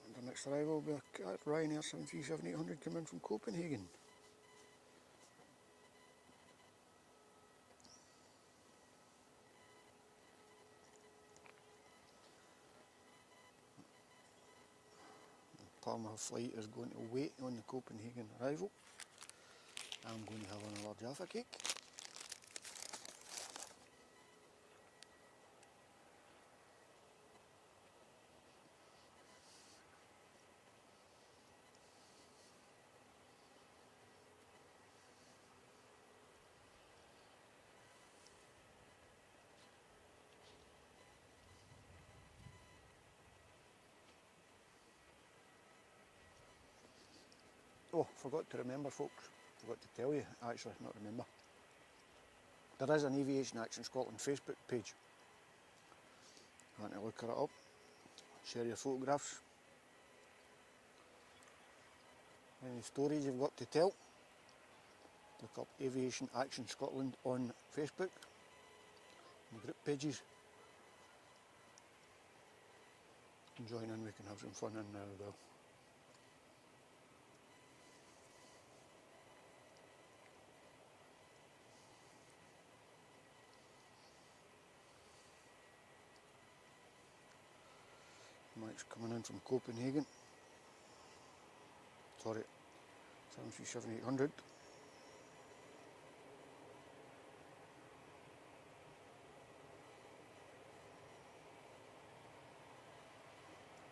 S1: And the next arrival will be a Ryanair 737-800 coming in from Copenhagen. The Palma flight is going to wait on the Copenhagen arrival. I'm going to have another Jaffa cake. Oh, forgot to remember, folks. Forgot to tell you, actually, not remember. There is an Aviation Action Scotland Facebook page. You want to look it up, share your photographs, any stories you've got to tell. Look up Aviation Action Scotland on Facebook, the group pages. And join in, we can have some fun in there as well. Mike's coming in from Copenhagen. Sorry, 737-800.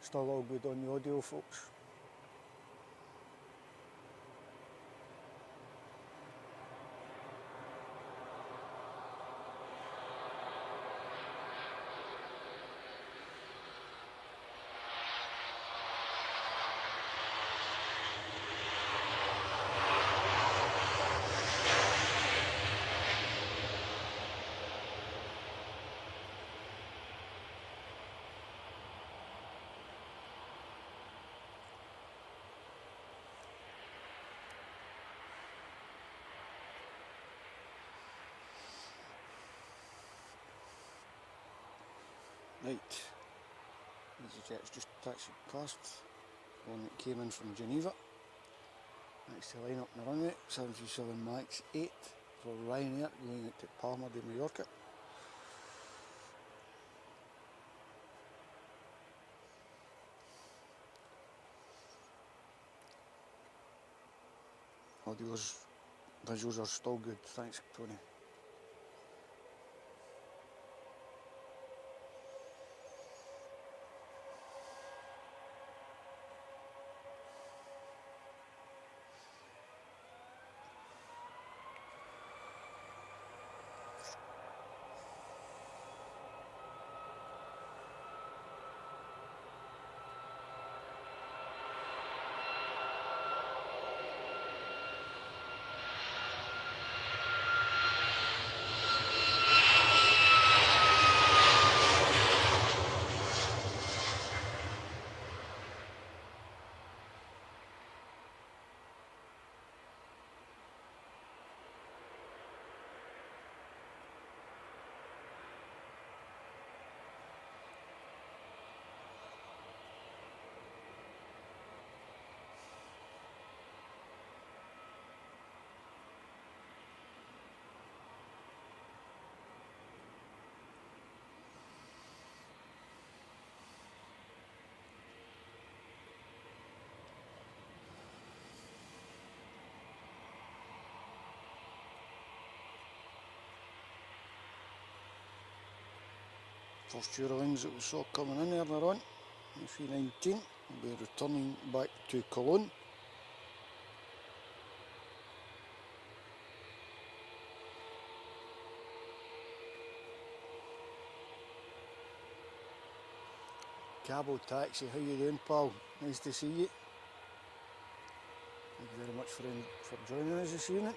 S1: Still all good on the audio, folks. Right, easyJet's just taxied past, one that came in from Geneva. Next to line up on the runway, 737 MAX 8 for Ryanair going out to Palma de Mallorca. Audio's visuals are still good, thanks Tony. First Eurolines that we saw coming in earlier on, the 319, will be returning back to Cologne. Cabo Taxi, how you doing, pal? Nice to see you. Thank you very much for joining us this evening.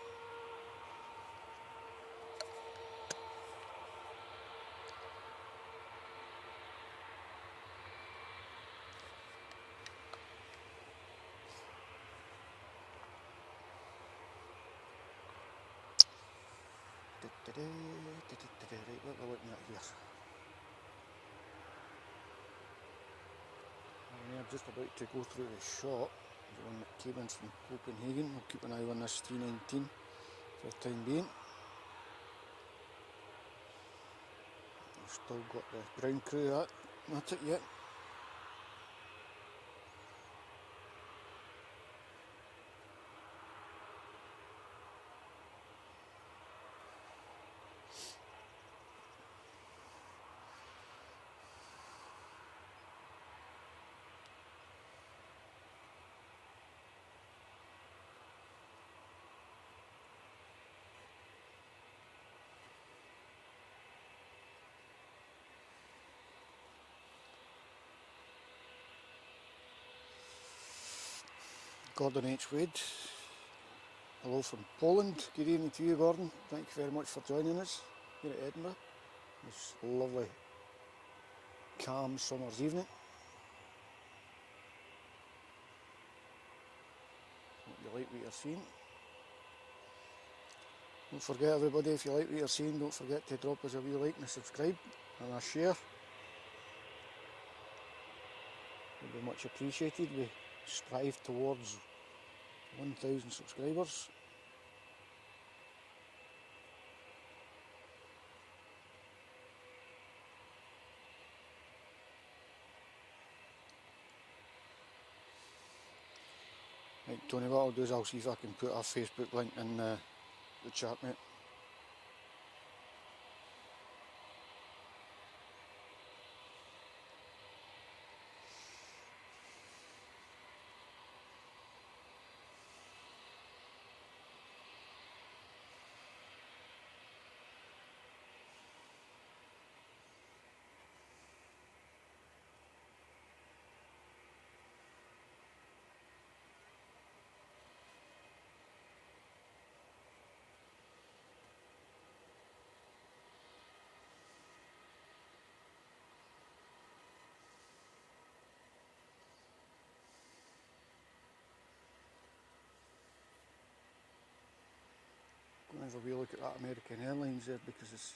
S1: Right, what we're looking at here. I'm just about to go through the shop, the one that came in from Copenhagen. We'll keep an eye on this 319 for the time being. We've still got the ground crew at it yet. Gordon H. Wade, hello from Poland. Good evening to you, Gordon. Thank you very much for joining us here at Edinburgh. This lovely, calm summer's evening. Hope you like what you're seeing. Don't forget, everybody, if you like what you're seeing, don't forget to drop us a wee like and a subscribe and a share. Would be much appreciated. We strive towards 1,000 subscribers. Right, Tony, what I'll do is I'll see if I can put our Facebook link in the chat, mate. Going to have a wee look at that American Airlines there, because there's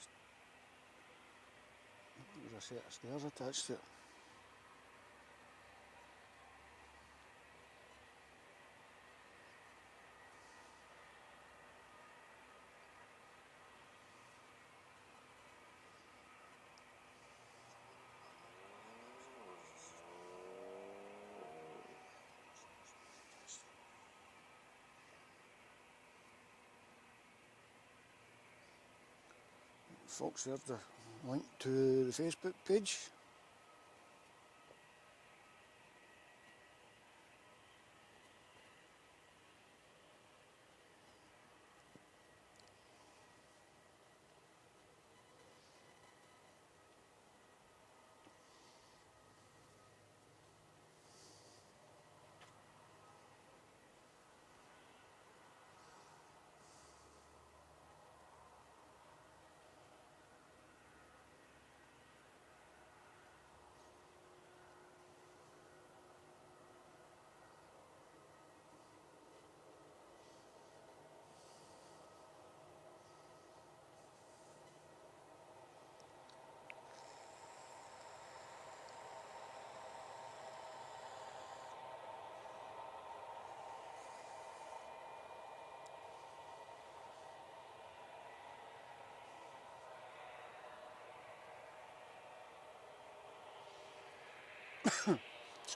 S1: a set of stairs attached to it. Folks, there's the link to the Facebook page.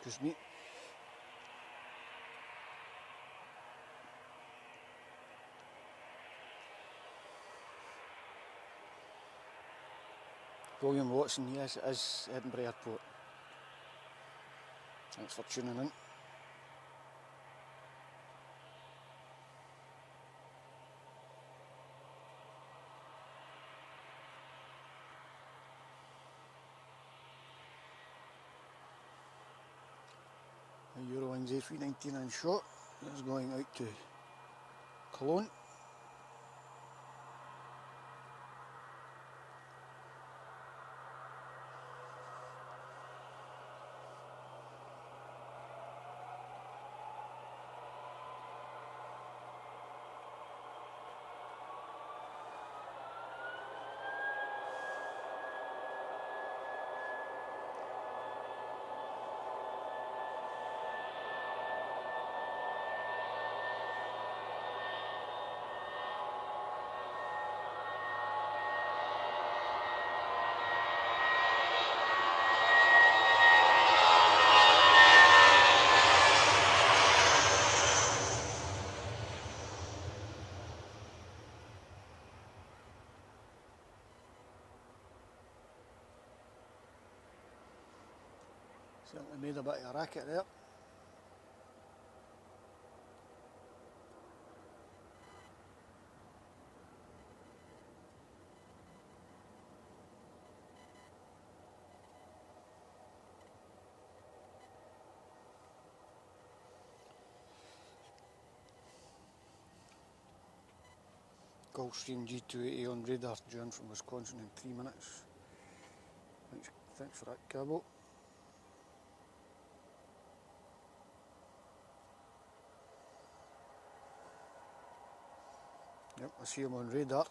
S1: Excuse me. William Watson, yes it is Edinburgh Airport. Thanks for tuning in. The Eurolines A319 in shot is going out to Cologne. Certainly made a bit of a racket there. Gulfstream G280 on radar, due in from Wisconsin in 3 minutes. Thanks for that, Cabo. Yep, I see him on radar.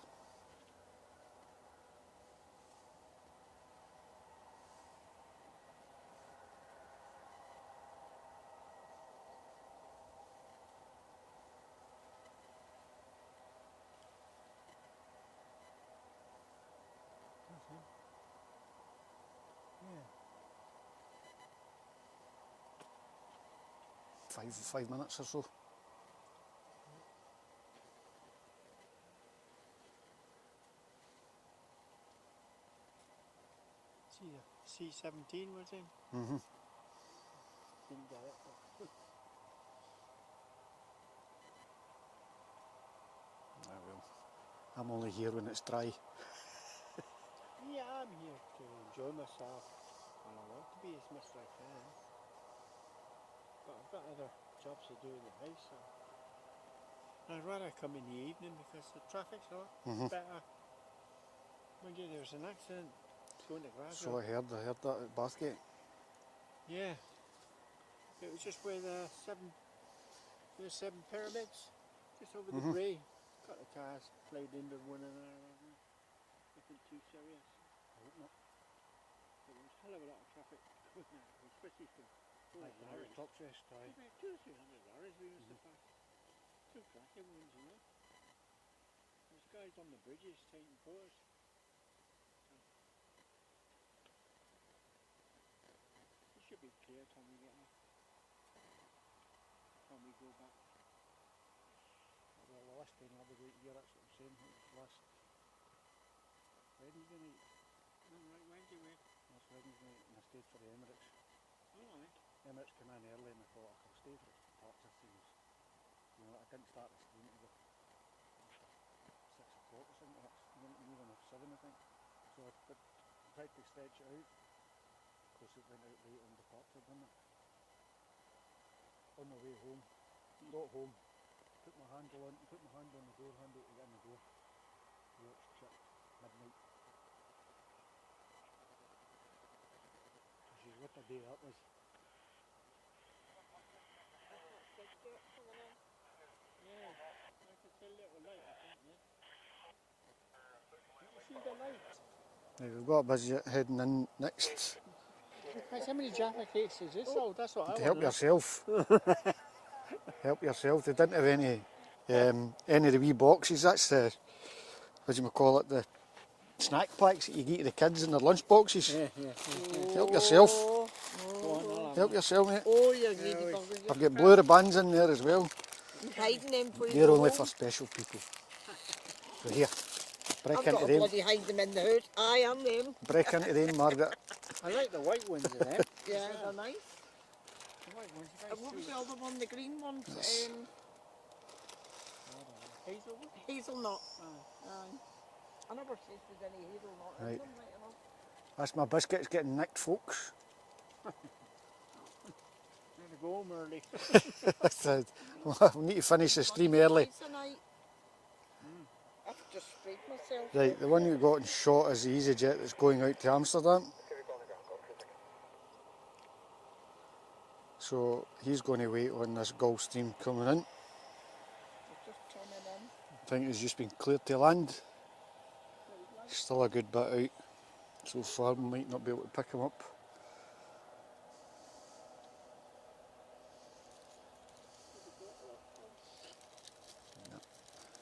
S1: Five minutes or so.
S2: See, C-17 was in.
S1: Mm-hmm.
S2: Didn't get it.
S1: I will. I'm only here when it's dry.
S2: Yeah, I'm here to enjoy myself, and I want to be as much as I can. But I've got other jobs to do in the house, so I'd rather come in the evening because the traffic's a lot better. One day there was an accident going to Glasgow.
S1: So I heard that at Bathgate.
S2: Yeah. It was just where the seven pyramids, just over the Bray. Got the cars played into one another. Nothing too serious. I hope not. There was a hell of a lot of traffic going there, especially from lorries.
S1: Top chest, aye.
S2: About 200 or 300 lorries we used to pass. Two cracking ones, you know. There's guys on the bridges taking photos. It should be clear time we get there. Time we go back.
S1: Well, the last time I was out here, that's what I'm saying. Last Wednesday night.
S2: Alright, Wednesday night.
S1: Last Wednesday night, and I stayed for the Emirates.
S2: Alright.
S1: Emirates came in early and I thought I could stay for the departure things. You know, I didn't start the skiing until 6 o'clock or something. That's even at 7, I think. So I tried to stretch it out. Of course, it went out late on departure, didn't it? On the way home, got home, put my hand on the door handle to get in the door. Watch chip, midnight. So what a day that was.
S2: Yeah, I can see a little light, I think, yeah. You see the light?
S1: Now we've got a Busiest heading in next.
S2: Guys, how many Jaffa cakes is this sold? That's what I want
S1: To help
S2: to know.
S1: yourself. Help yourself. They didn't have any of the wee boxes. That's the, what do you call it, the snack packs that you get to the kids in their lunch boxes.
S2: Yeah.
S1: Help yourself.
S2: Oh.
S1: Help yourself, mate.
S3: Oh, you're greedy buggers.
S1: I've got blue ribbons in there as well.
S3: I'm hiding them for you.
S1: They're only for special people. So here. Break
S3: I've
S1: into
S3: got to
S1: them.
S3: bloody hide them in the hood. Aye, I'm them.
S1: Break into them, Margaret.
S2: I like the white ones in them.
S3: Yeah, they're nice.
S2: The white ones,
S3: And what was the other one, the green ones?
S1: Yes.
S2: Hazelwood?
S3: Hazelnut.
S2: Aye.
S3: I never tasted any hazelnut in
S1: Right.
S3: them, right enough.
S1: That's my biscuits getting nicked, folks.
S2: I'm going to go home early.
S1: I said, well, we need to finish the stream early.
S3: Tonight. I've just sprayed myself.
S1: Right, the one you got in shot is the easyJet that's going out to Amsterdam. So he's going to wait on this Gulfstream coming in.
S3: It's just turning in.
S1: I think it's just been cleared to land. Still a good bit out so far, we might not be able to pick him up.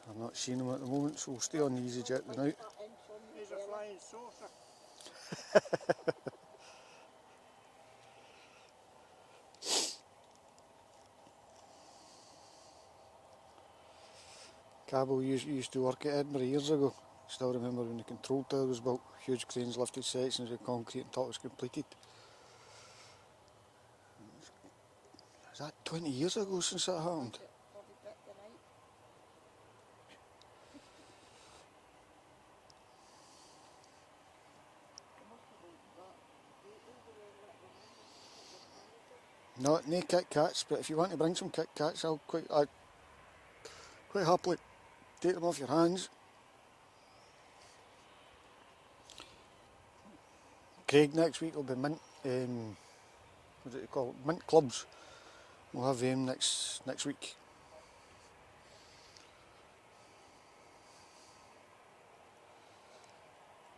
S1: I'm not seeing him at the moment, so we'll stay on the easyJet tonight.
S2: Here's a flying saucer.
S1: Cable used to work at Edinburgh years ago. Still remember when the control tower was built, huge cranes lifted sections of concrete until it was completed. Is that 20 years ago since that happened? No Kit Kats, but if you want to bring some Kit Kats, I'd quite happily take them off your hands. Craig next week will be mint, what do you call it, mint clubs. We'll have them next week.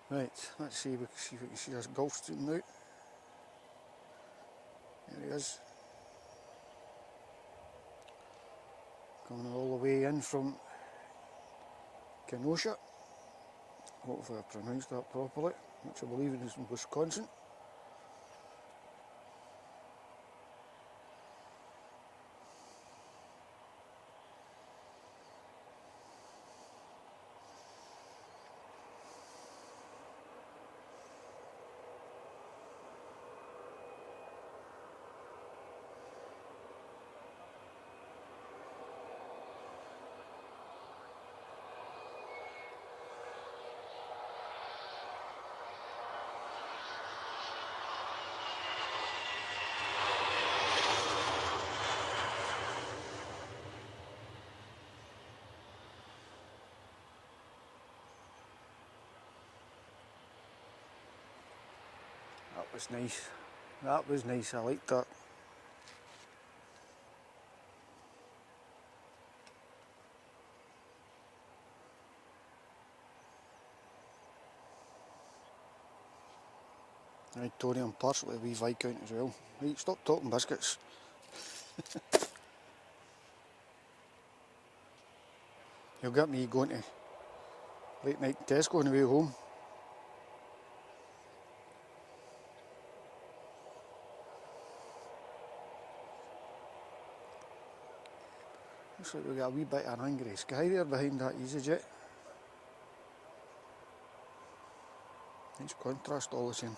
S1: Right, let's see if we can see this Gulfstream now. There he is. Coming all the way in from Kenosha. Hopefully I pronounced that properly, which I believe is in Wisconsin. That was nice. That was nice, I liked that. Right, Tony, I'm partially a wee Viscount as well. Right, stop talking biscuits. You'll get me going to late night Tesco on the way home. Looks like we've got a wee bit of an angry sky there behind that easyJet. Nice contrast all the same.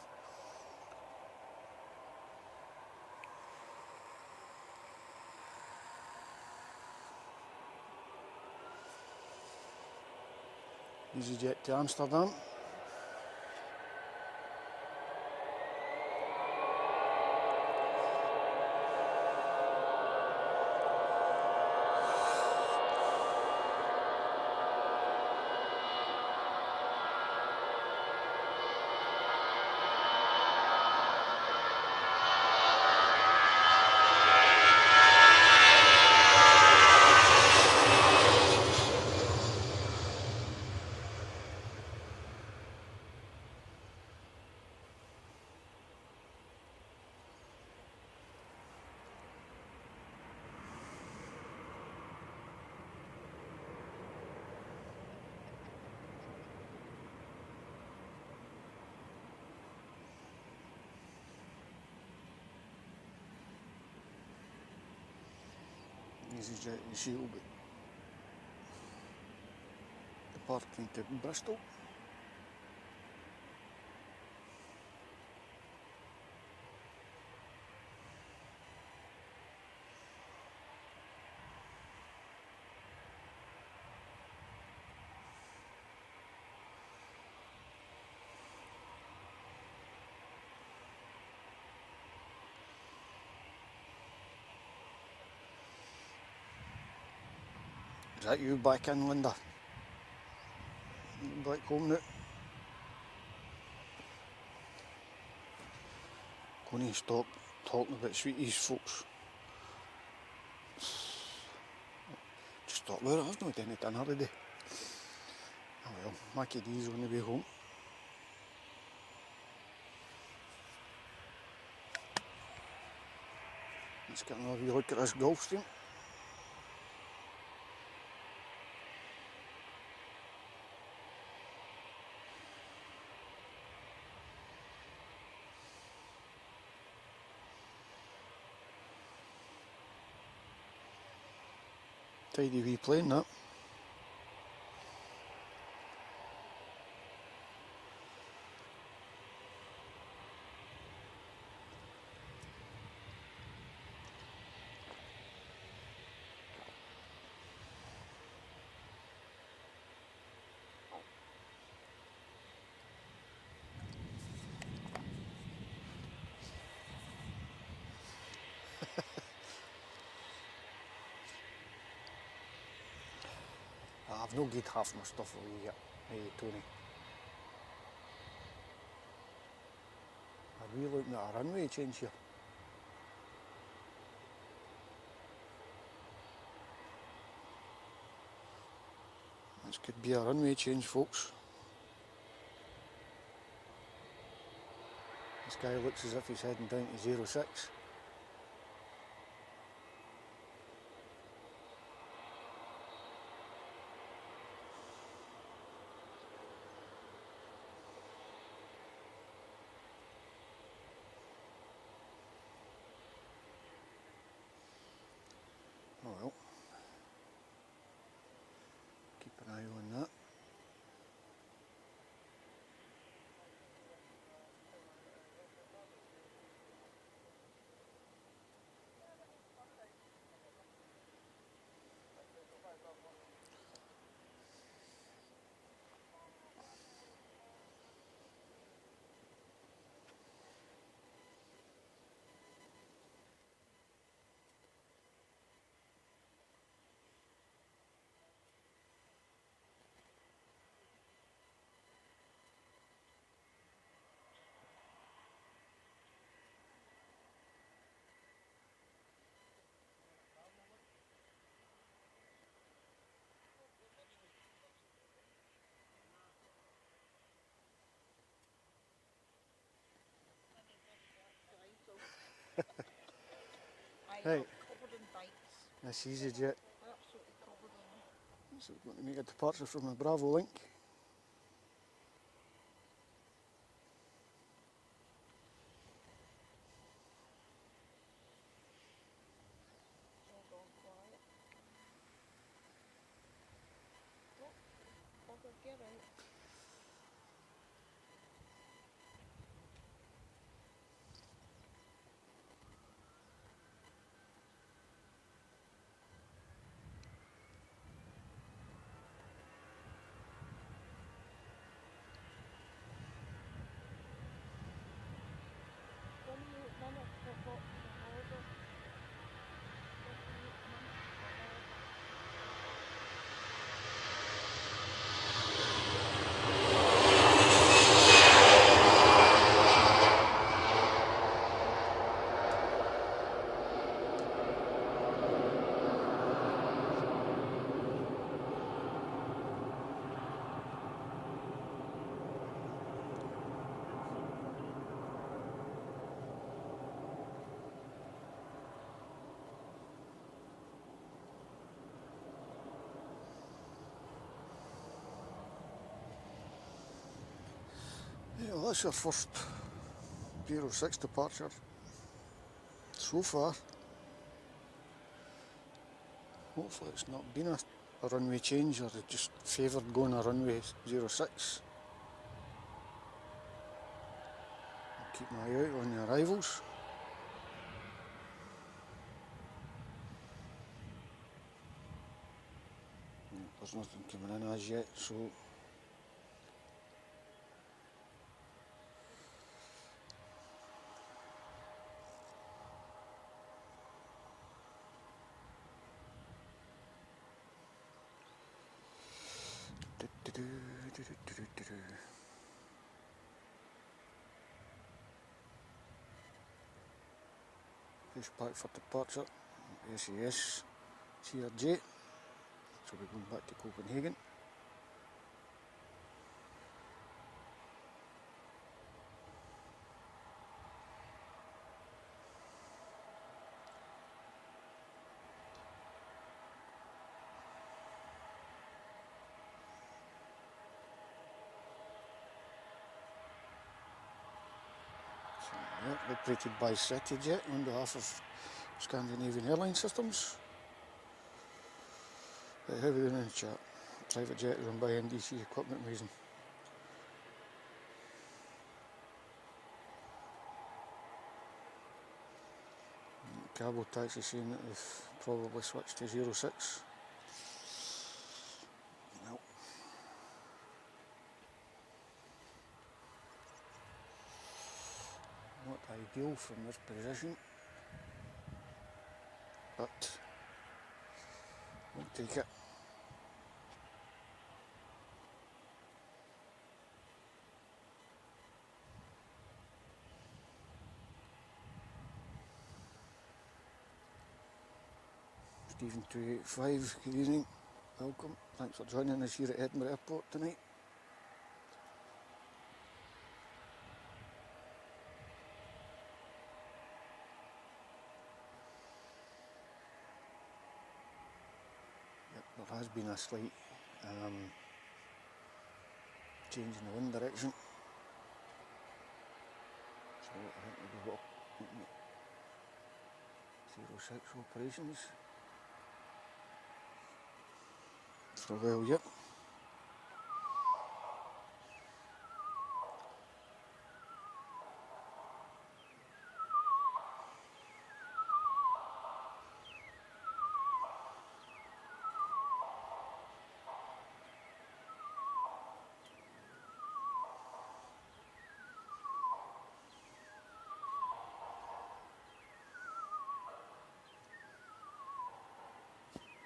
S1: easyJet to Amsterdam. easyJet, you see, will be departing to Bristol. Is that you back in, Linda? Back home now? Going to stop talking about sweeties, folks. Just thought, well, I've not done any dinner today. Oh well, Mackie D's on the way home. Let's get another wee look at this Gulfstream. Tidy wee plane, that. I've no get half my stuff away yet, Tony. Are we looking at a runway change here? This could be a runway change, folks. This guy looks as if he's heading down to 06. Oh well, keep an eye on that. Right,
S3: Covered in bites.
S1: this easyJet.
S3: Absolutely covered in them.
S1: So we're going to make a departure from the Bravo link.
S3: All gone quiet. Oh, bugger, get out. Yeah, well, that's our first Bureau 6 departure so far. Hopefully it's not been a
S1: a runway change, or they just favoured going a runway 06. I'll keep my eye out on the arrivals. There's nothing coming in as yet, so push back for departure. SAS CRJ, so we're going back to Copenhagen. Operated by easyJet on behalf of Scandinavian airline systems. Right, how are we doing in the chat? Private jet run by NDC equipment reason. Cabo taxi saying that they've probably switched to 06. No. Not ideal from this position, but we'll take it. Stephen 285, good evening, welcome, thanks for joining us here at Edinburgh Airport tonight. There has been a slight change in the wind direction, so I think we'll be looking at 06 operations for a while yet.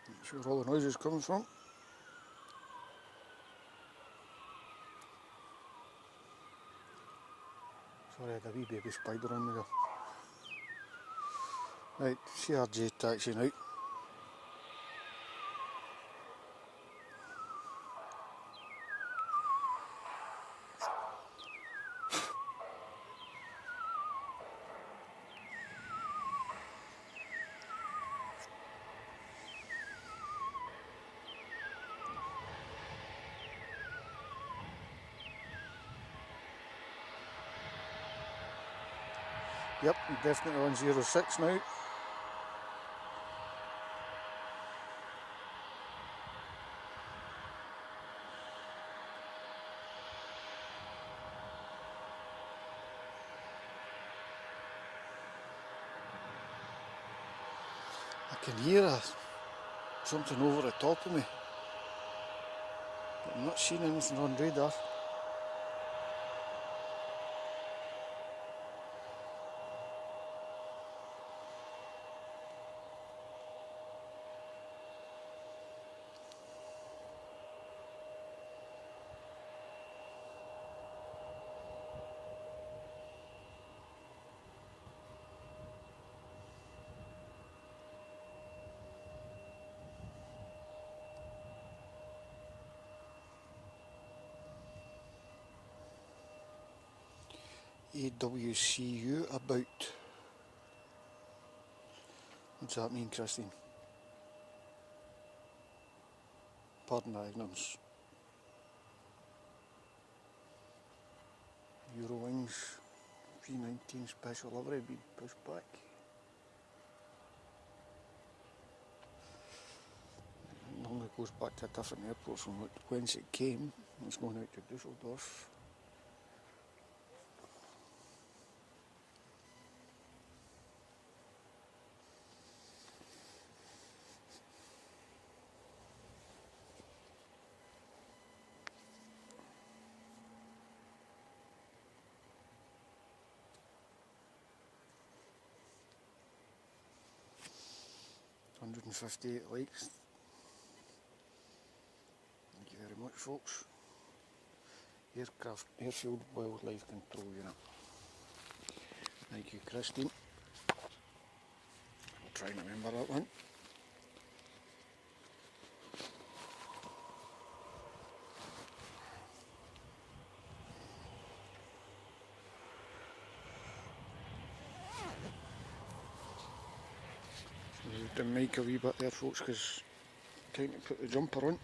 S1: Not sure where all the noise is coming from. Sorry, I had a wee baby spider on me there. Right, CRJ taxi now. Yep, definitely on 06 now. I can hear something over the top of me, but I'm not seeing anything on radar. AWCU about. What's that mean, Christine? Pardon my ignorance. Eurowings 319 special livery being pushed back. Normally goes back to a different airport from whence it came. It's going out to Dusseldorf. $158 likes. Thank you very much, folks. Airfield Wildlife Control Unit. Thank you, Christine. I'll try and remember that one. Moved the mic a wee bit there, folks, because time to put the jumper on.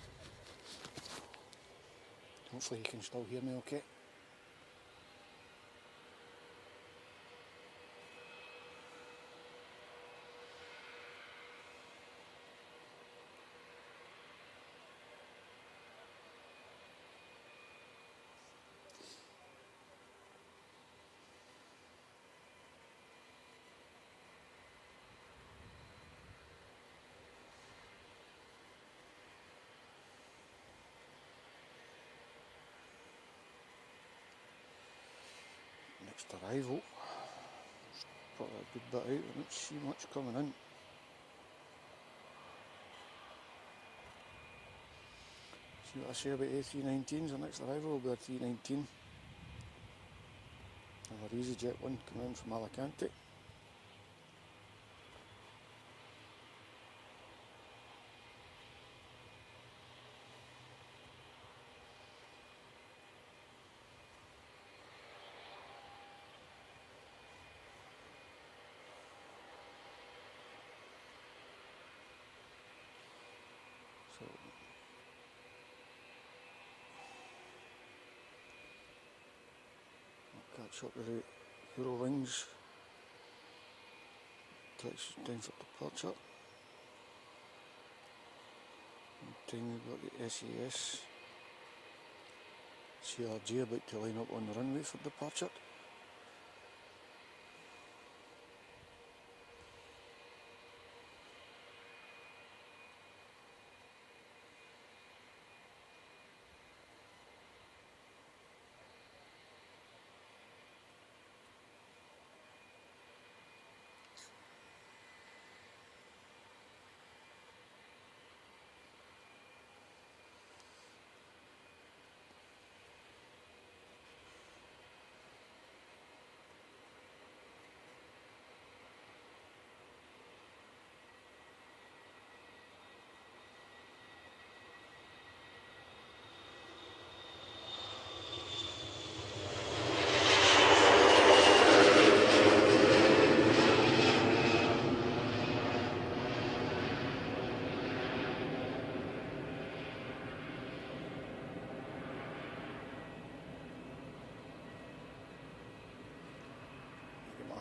S1: Hopefully you can still hear me okay. Next arrival. Just put that good bit out, I don't see much coming in. See what I say about A319s, the next arrival will be a 319. Another easyJet one coming in from Alicante. So I'll catch up with the Eurowings. Taxi time for departure. Time we've got the SAS CRJ about to line up on the runway for departure.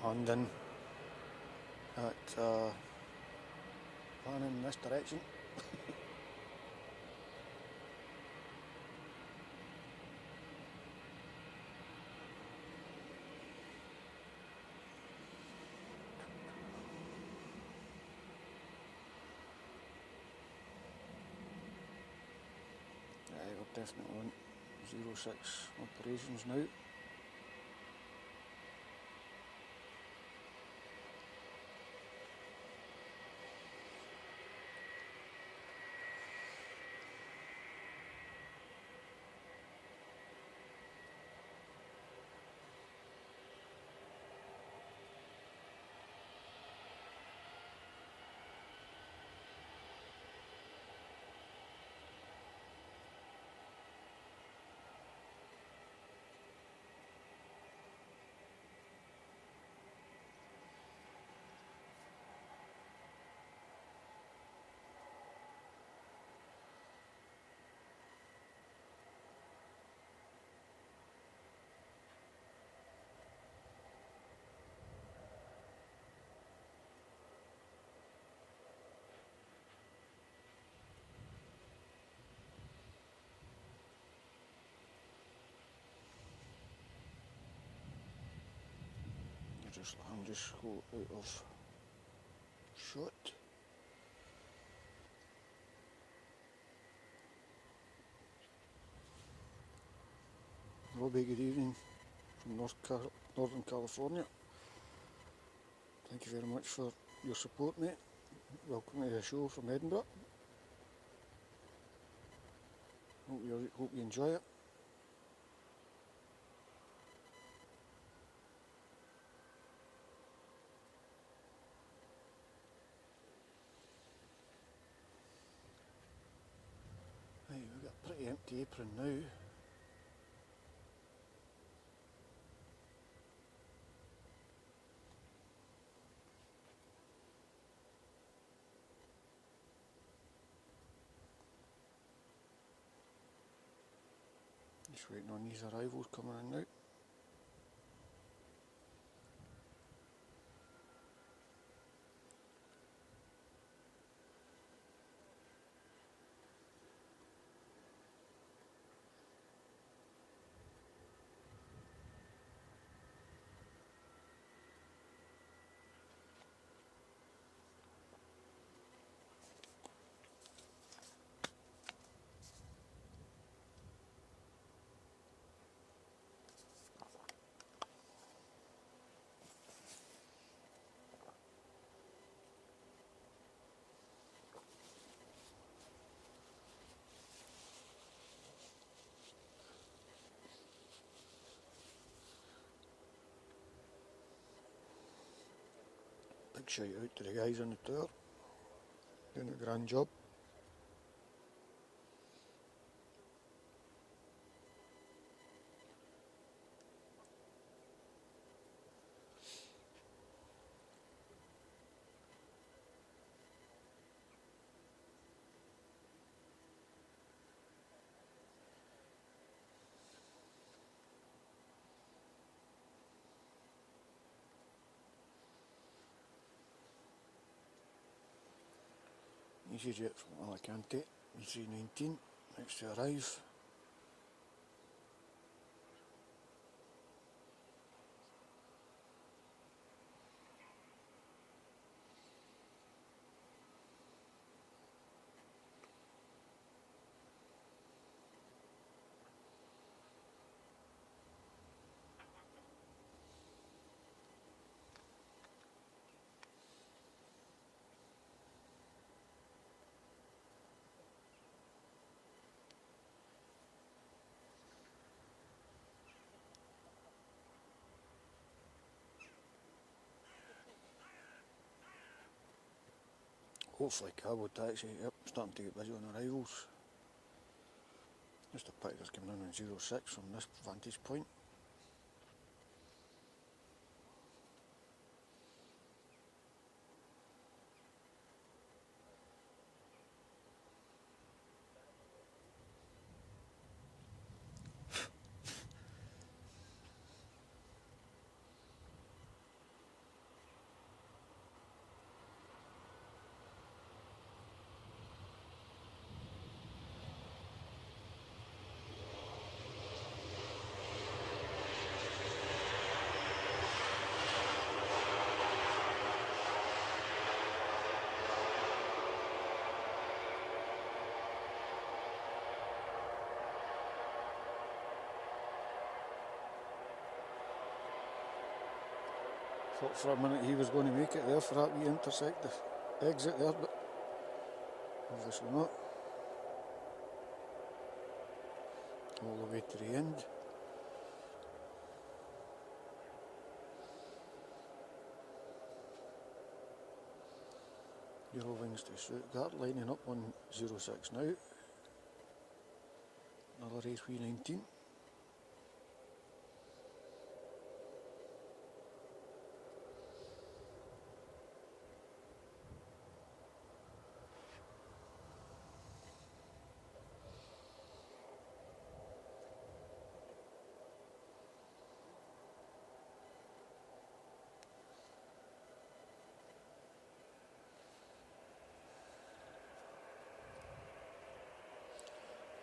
S1: Hand in at planning in this direction. We're definitely on 06 operations now. I'm just go out of shot. Robbie, good evening from Northern California. Thank you very much for your support, mate. Welcome to the show from Edinburgh. Hope you enjoy it. Right, we've got a pretty empty apron now. Just waiting on these arrivals coming in now. Big shout out to the guys on the tour, doing a grand job. easyJet from Alicante, E319, next to arrive. Hopefully cabo taxi, yep, starting to get busy on arrivals. Just a picture's coming in on 06 from this vantage point. Thought for a minute he was going to make it there for that wee intersect the exit there, but obviously not. All the way to the end. Eurowings to Stuttgart, lining up on 06 now. Another A319.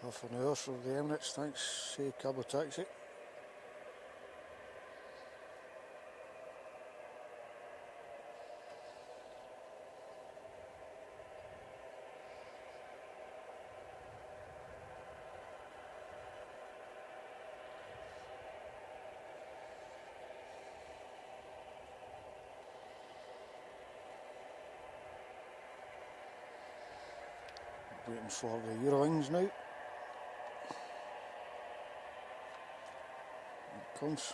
S1: Half an hour for the Emirates, thanks, say cabo taxi. waiting for the Airlines now. Here it comes.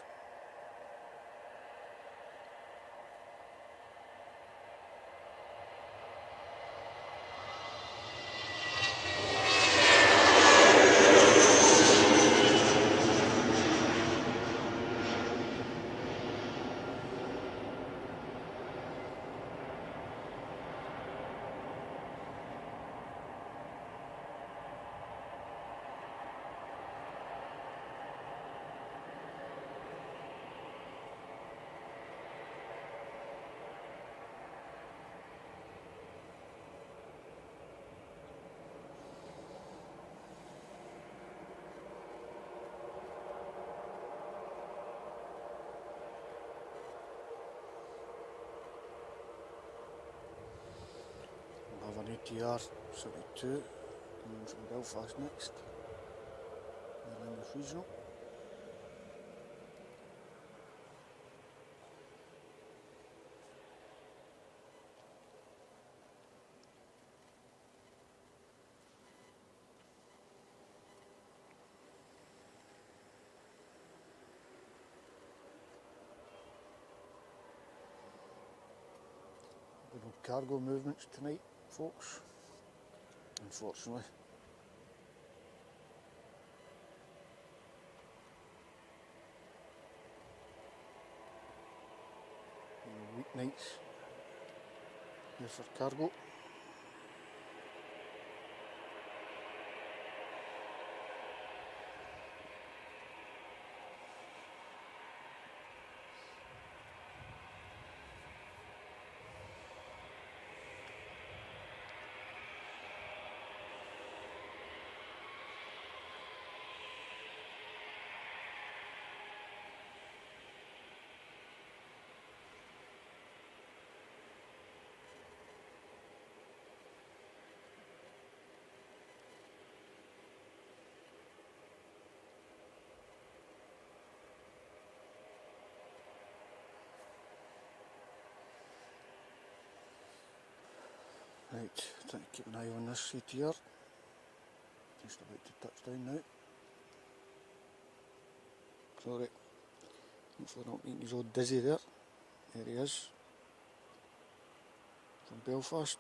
S1: We'll have an ATR 72 coming in from Belfast next. Airliners regional. No cargo movements tonight, folks, unfortunately. Weeknights here for cargo. Right, trying to keep an eye on this ATR. Just about to touch down now. Sorry, hopefully not making you all dizzy there. There he is, from Belfast.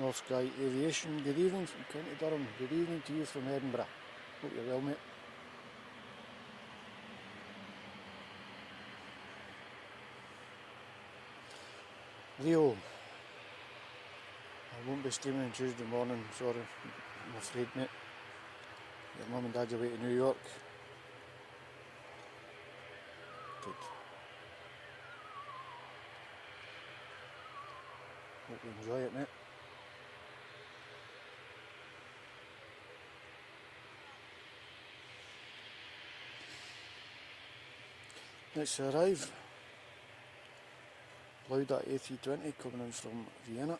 S1: North Sky Aviation, good evening from County Durham. Good evening to you from Edinburgh. Hope you're well, mate. Leo, I won't be streaming on Tuesday morning, sorry, I'm afraid, mate. Your mum and dad's away to New York. Good. Hope you enjoy it, mate. Next to arrive, Lauda A320 coming in from Vienna.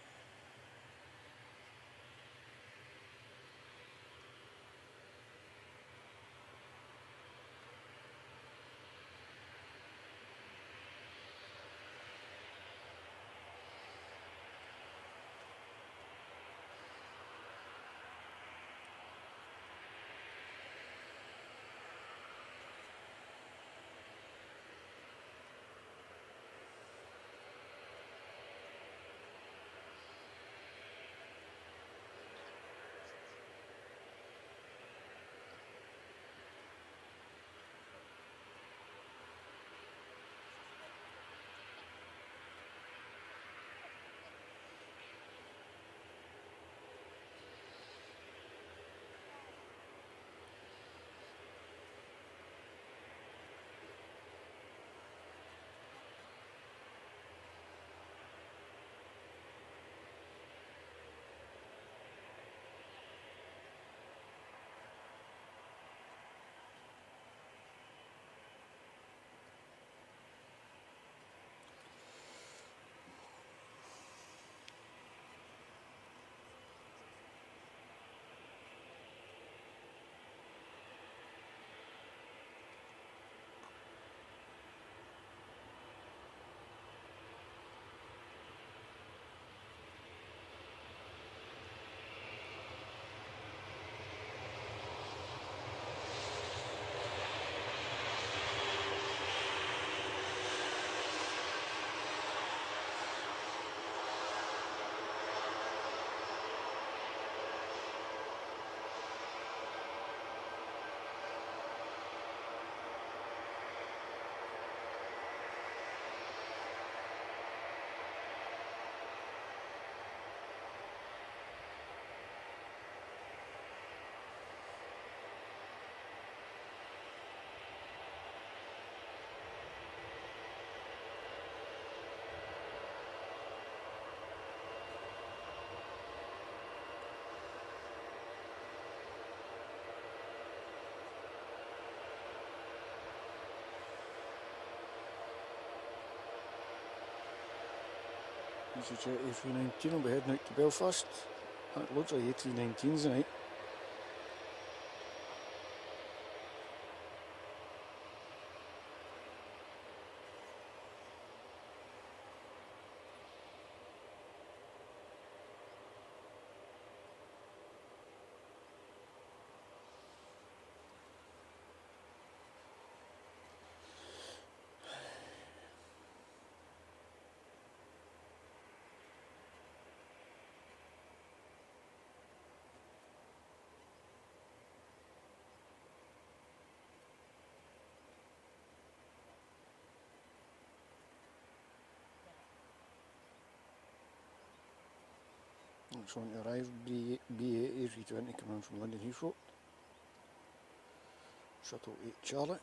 S1: EasyJet A319 will be heading out to Belfast. Loads of A319s tonight. Next one to arrive, B8 A320 coming in from London Heathrow. Shuttle 8 Charlie.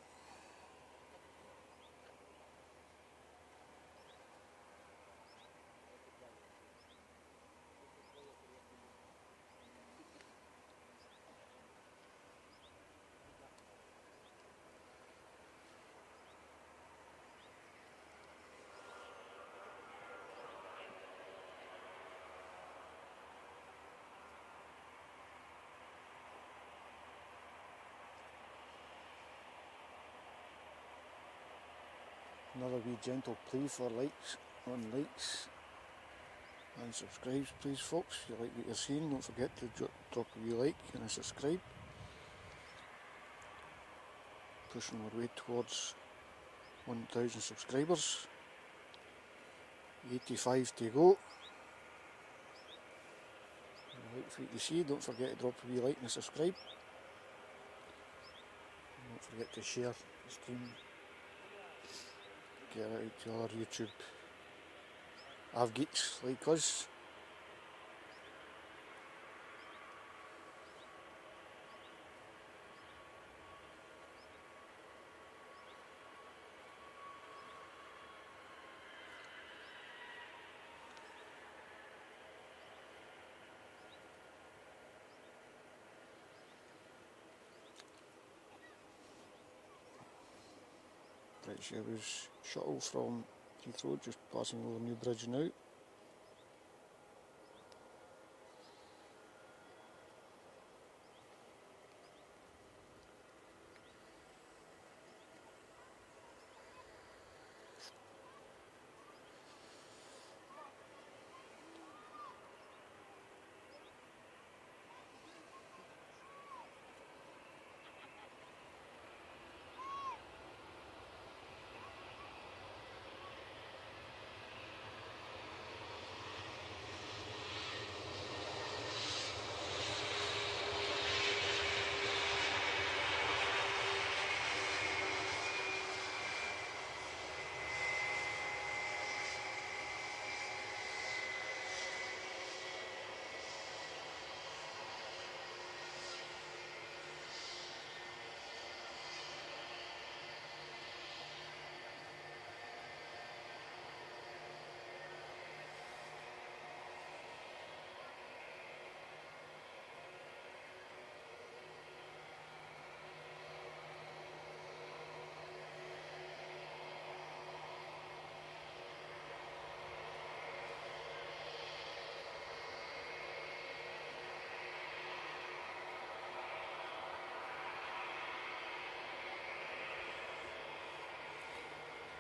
S1: Another wee gentle plea for likes and subscribes, please folks. If you like what you're seeing, don't forget to drop a wee like and a subscribe. Pushing our way towards 1,000 subscribers. 85 to go. Like for you to see, don't forget to drop a wee like and a subscribe. And don't forget to share the stream. Get it out to other YouTube geeks like us. British Airways shuttle from Heathrow just passing over New Bridge now.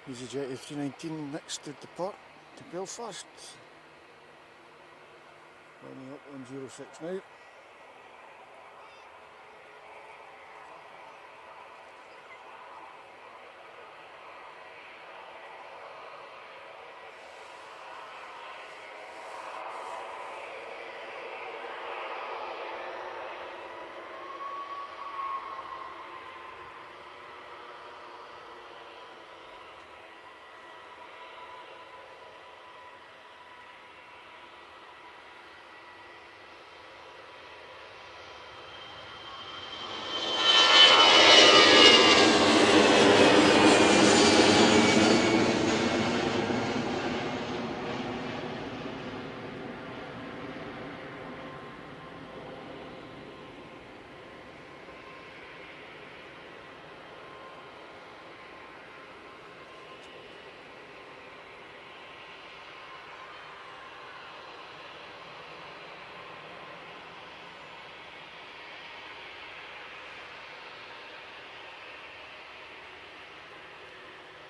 S1: EasyJet A319 next to depart to Belfast. Lining up on 06 now.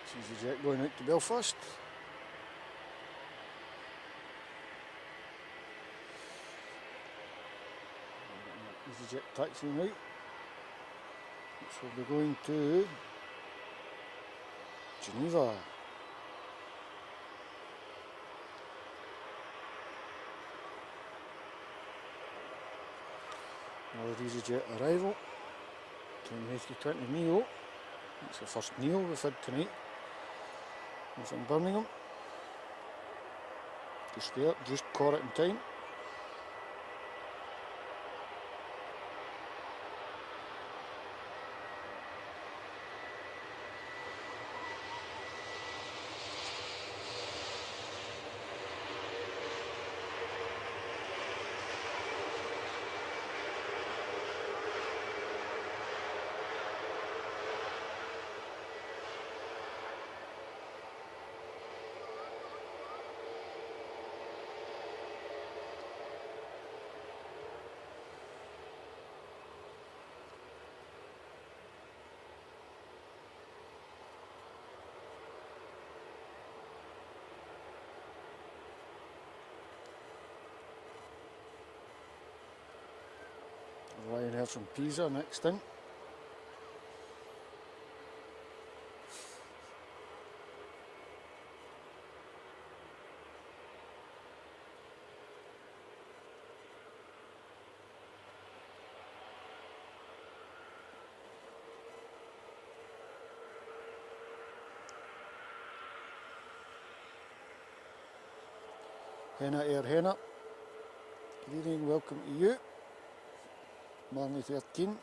S1: EasyJet going out to Belfast. EasyJet taxiing out, which will be going to Geneva. Another EasyJet arrival, 2020 Neo. It's the first Neo we've had tonight. It's in Birmingham. Just there, just caught it in time. Ryanair from Pisa next in. Henna Air Henna. Good evening, welcome to you. Marley 13.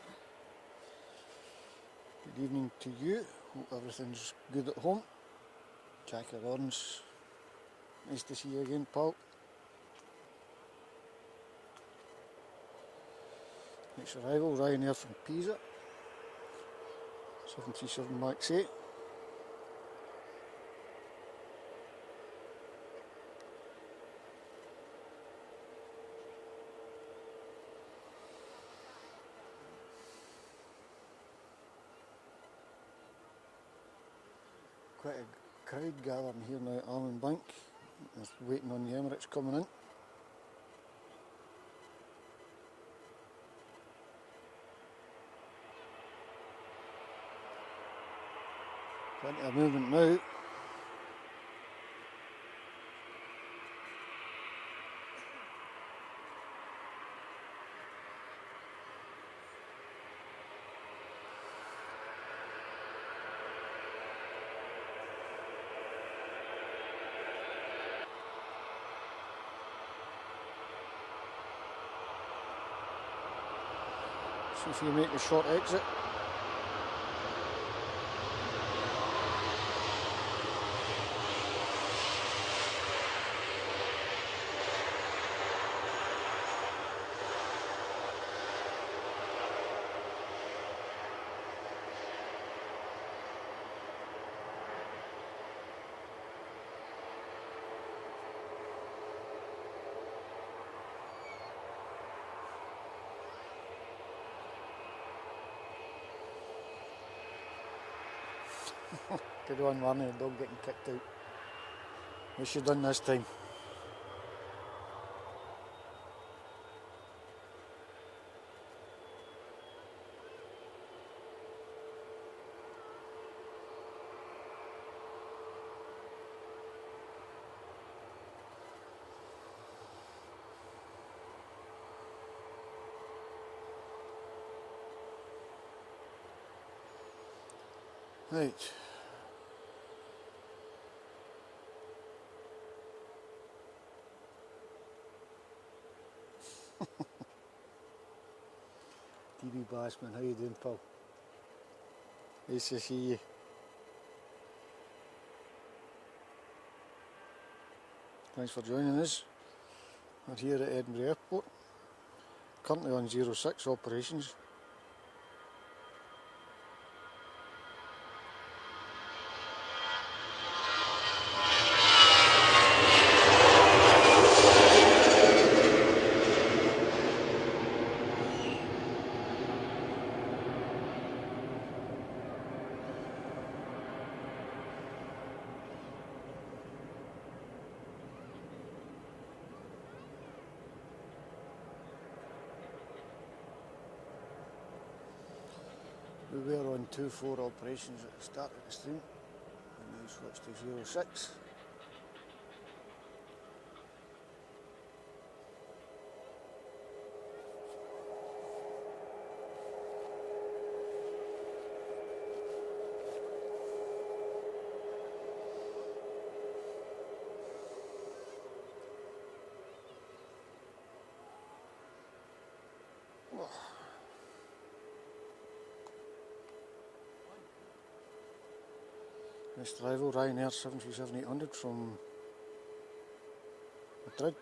S1: Good evening to you. Hope everything's good at home. Jack Lawrence. Nice to see you again, pal. Next arrival, Ryanair from Pisa. 737 MAX 8. Quite a crowd gathering here now at Almond Bank. Just waiting on the Emirates coming in. Plenty of movement now. See if you make a short exit. Good one, Warner, the dog getting kicked out. What's she done this time? Right. TV Bassman, how you doing, pal? Nice to see you. Thanks for joining us. We're here at Edinburgh Airport, currently on 06 operations. We were on 2-4 operations at the start of the stream, and we switched to 06. Next arrival, Ryanair 737-800 from Madrid.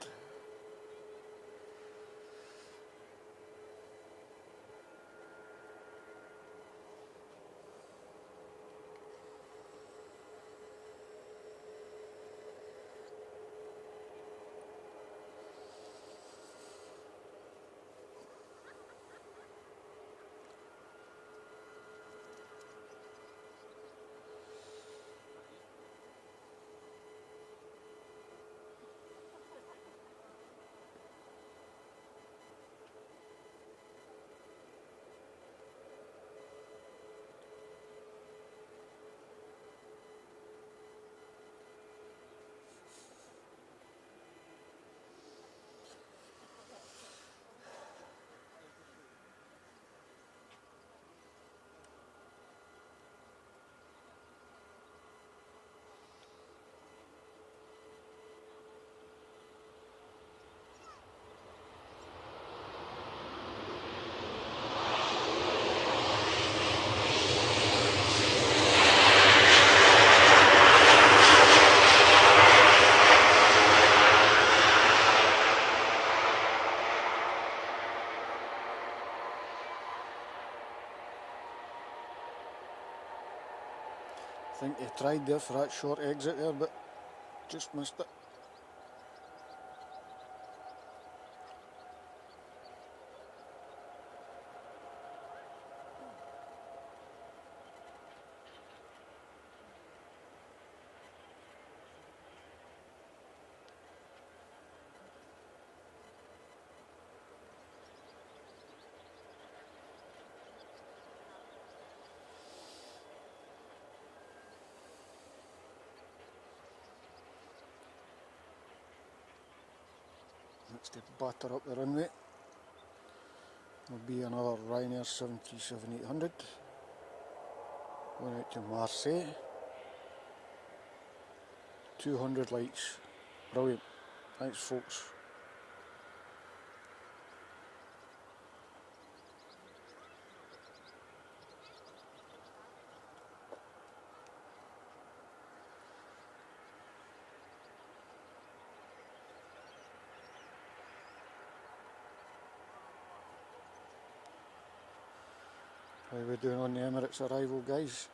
S1: I think they tried there for that short exit there, but just missed it. Next to batter up the runway will be another Ryanair 737-800 going out to Marseille. 200 lights, brilliant. Thanks folks. How are we doing on the Emirates arrival, guys?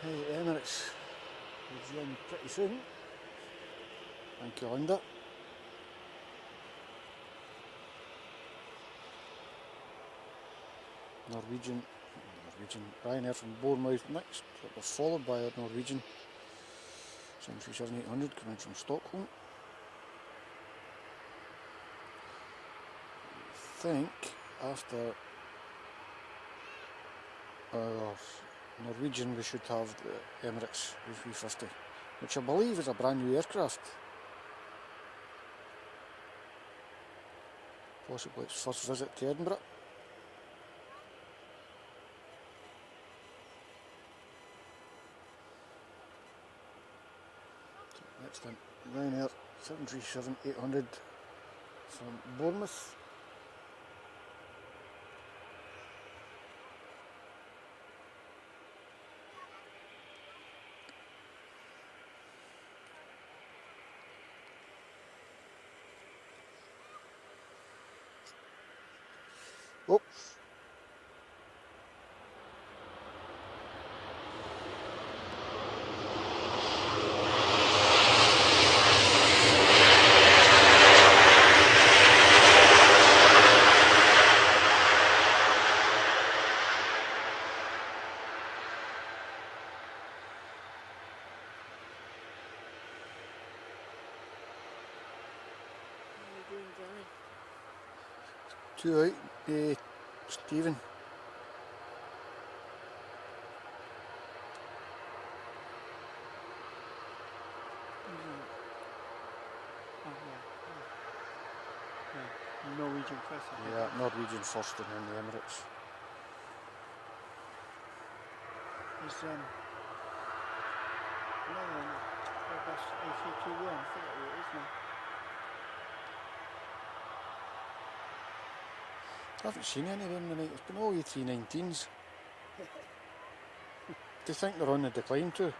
S1: Hey Emirates, we'll join you pretty soon. Thank you, Linda. Ryanair from Bournemouth next, that was followed by a Norwegian 737-800 coming from Stockholm. I think after Norwegian we should have the Emirates A350, which I believe is a brand new aircraft. Possibly its first visit to Edinburgh. Next in, Ryanair 737-800 from Bournemouth. Oh. Two out, Stephen.
S2: Norwegian first.
S1: Yeah, Norwegian first and then the Emirates.
S2: There's another one, Airbus A321, I forget what it is now.
S1: I haven't seen any of them tonight. It's been all A319s. Do you think they're on the decline too?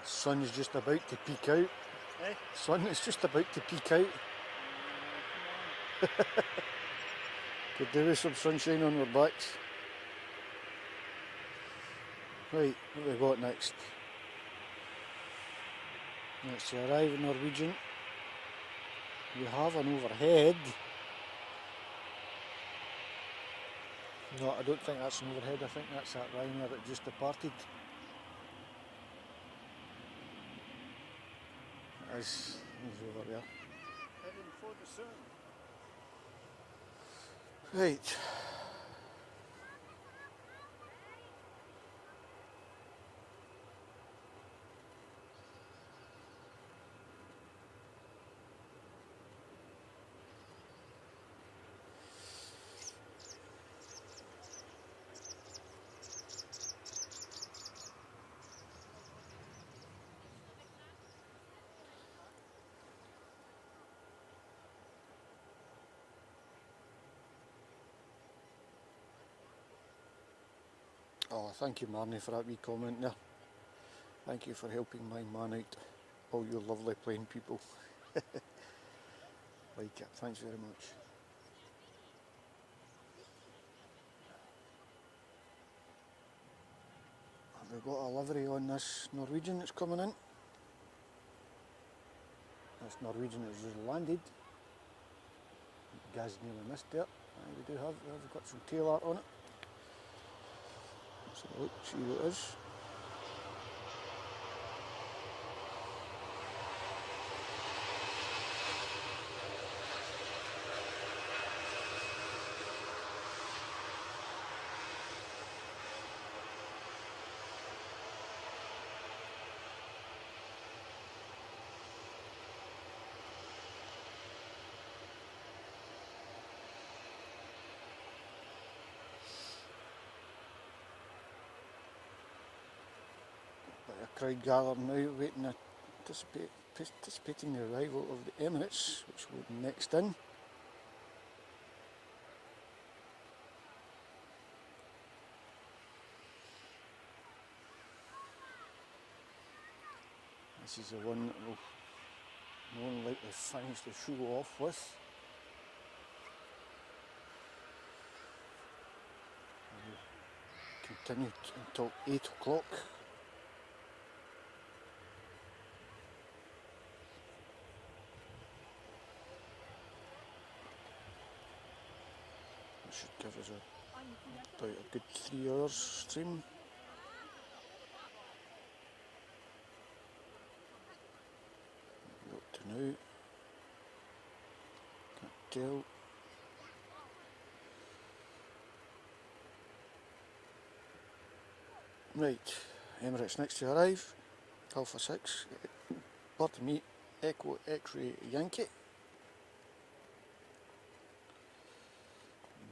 S1: Sun is just about to peek out.
S2: Eh?
S1: Sun is just about to peek out. Could do with some sunshine on our backs. Right, what have we got next? Next to arrive in Norwegian, we have an overhead. No, I don't think that's an overhead, I think that's that Ryanair that just departed. He's over there.
S2: Heading for the sun.
S1: Right. Oh, thank you, Marnie, for that wee comment there. Thank you for helping my man out. All you lovely plain people. Like it, thanks very much. Have we got a livery on this Norwegian that's coming in? This Norwegian has just landed. Gaz nearly missed it. We have got some tail art on it. So look, see what it is. A crowd gathered now, waiting, anticipating the arrival of the Emirates, which will be next in. This is the one that will more than likely finish the show off with. We'll continue until 8 o'clock. Should give us about a good 3 hours stream. hotel. Right, Emirates next to arrive, Alpha 6, pardon me, Echo X-Ray Yankee.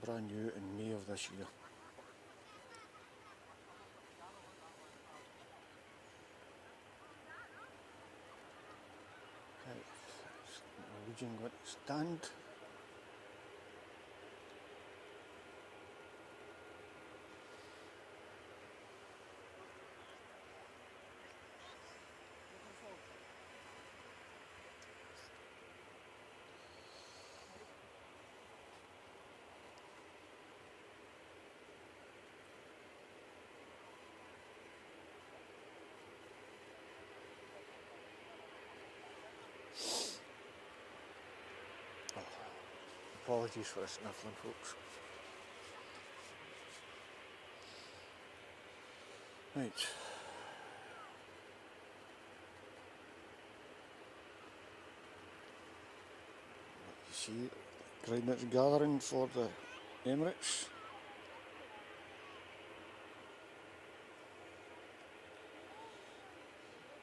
S1: Brand new in May of this year. Right, Norwegian going to stand. Apologies for the sniffling, folks. Right. You see, crowd that's gathering for the Emirates.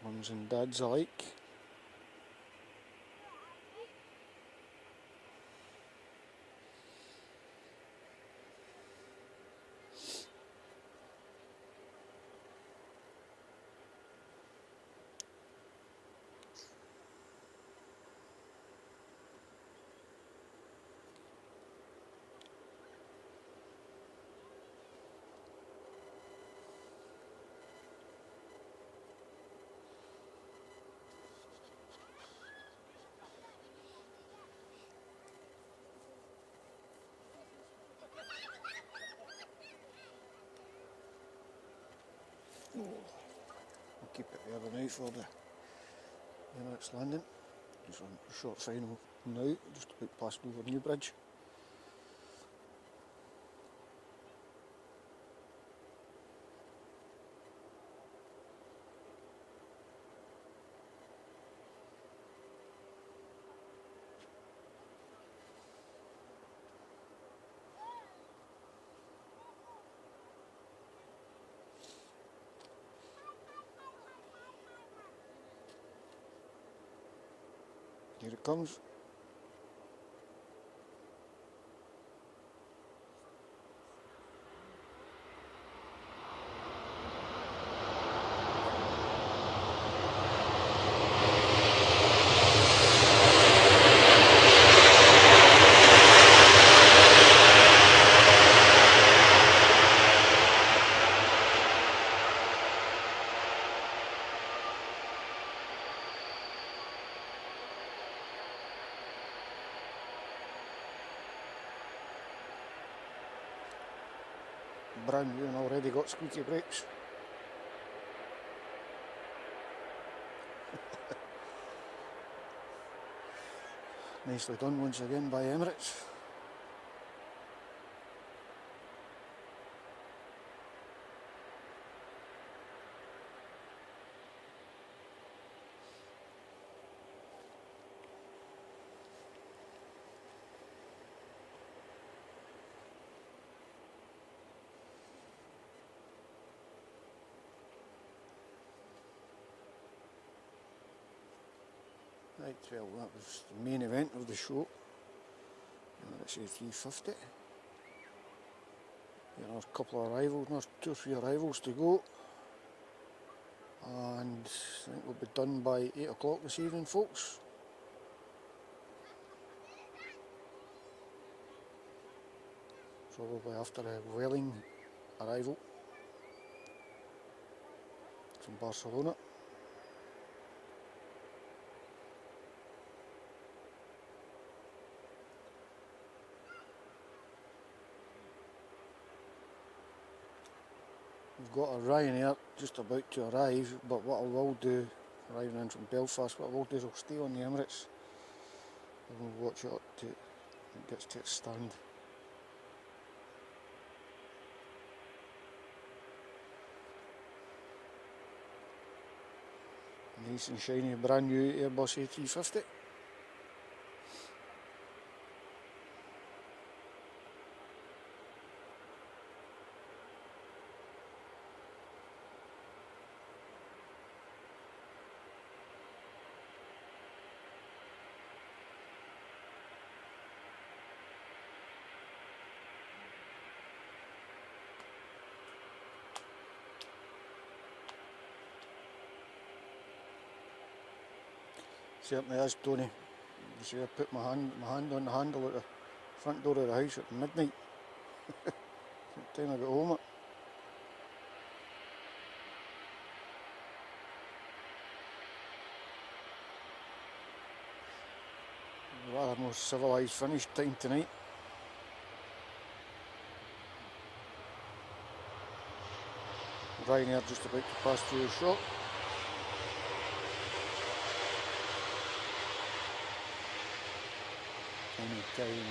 S1: Mums and dads alike. We'll keep it there the night for the Emirates landing. Just on a short final now, just about past over Newbridge. Here it comes. Brand new and already got squeaky brakes. Nicely done once again by Emirates. Right, well, that was the main event of the show. That's A350. There's a couple of arrivals, there's 2 or 3 arrivals to go. And I think we'll be done by 8 o'clock this evening, folks. Probably after a Welling arrival from Barcelona. We've got a Ryanair just about to arrive, but what I will do, arriving in from Belfast, what I will do is I'll stay on the Emirates and we'll watch it up to it gets to its stand. Nice and shiny, brand new Airbus A350. Certainly is, Tony. You see, I put my hand on the handle at the front door of the house at midnight. By the time I got home. Rather more civilised finish time tonight. Ryanair just about to pass through the shop. Any time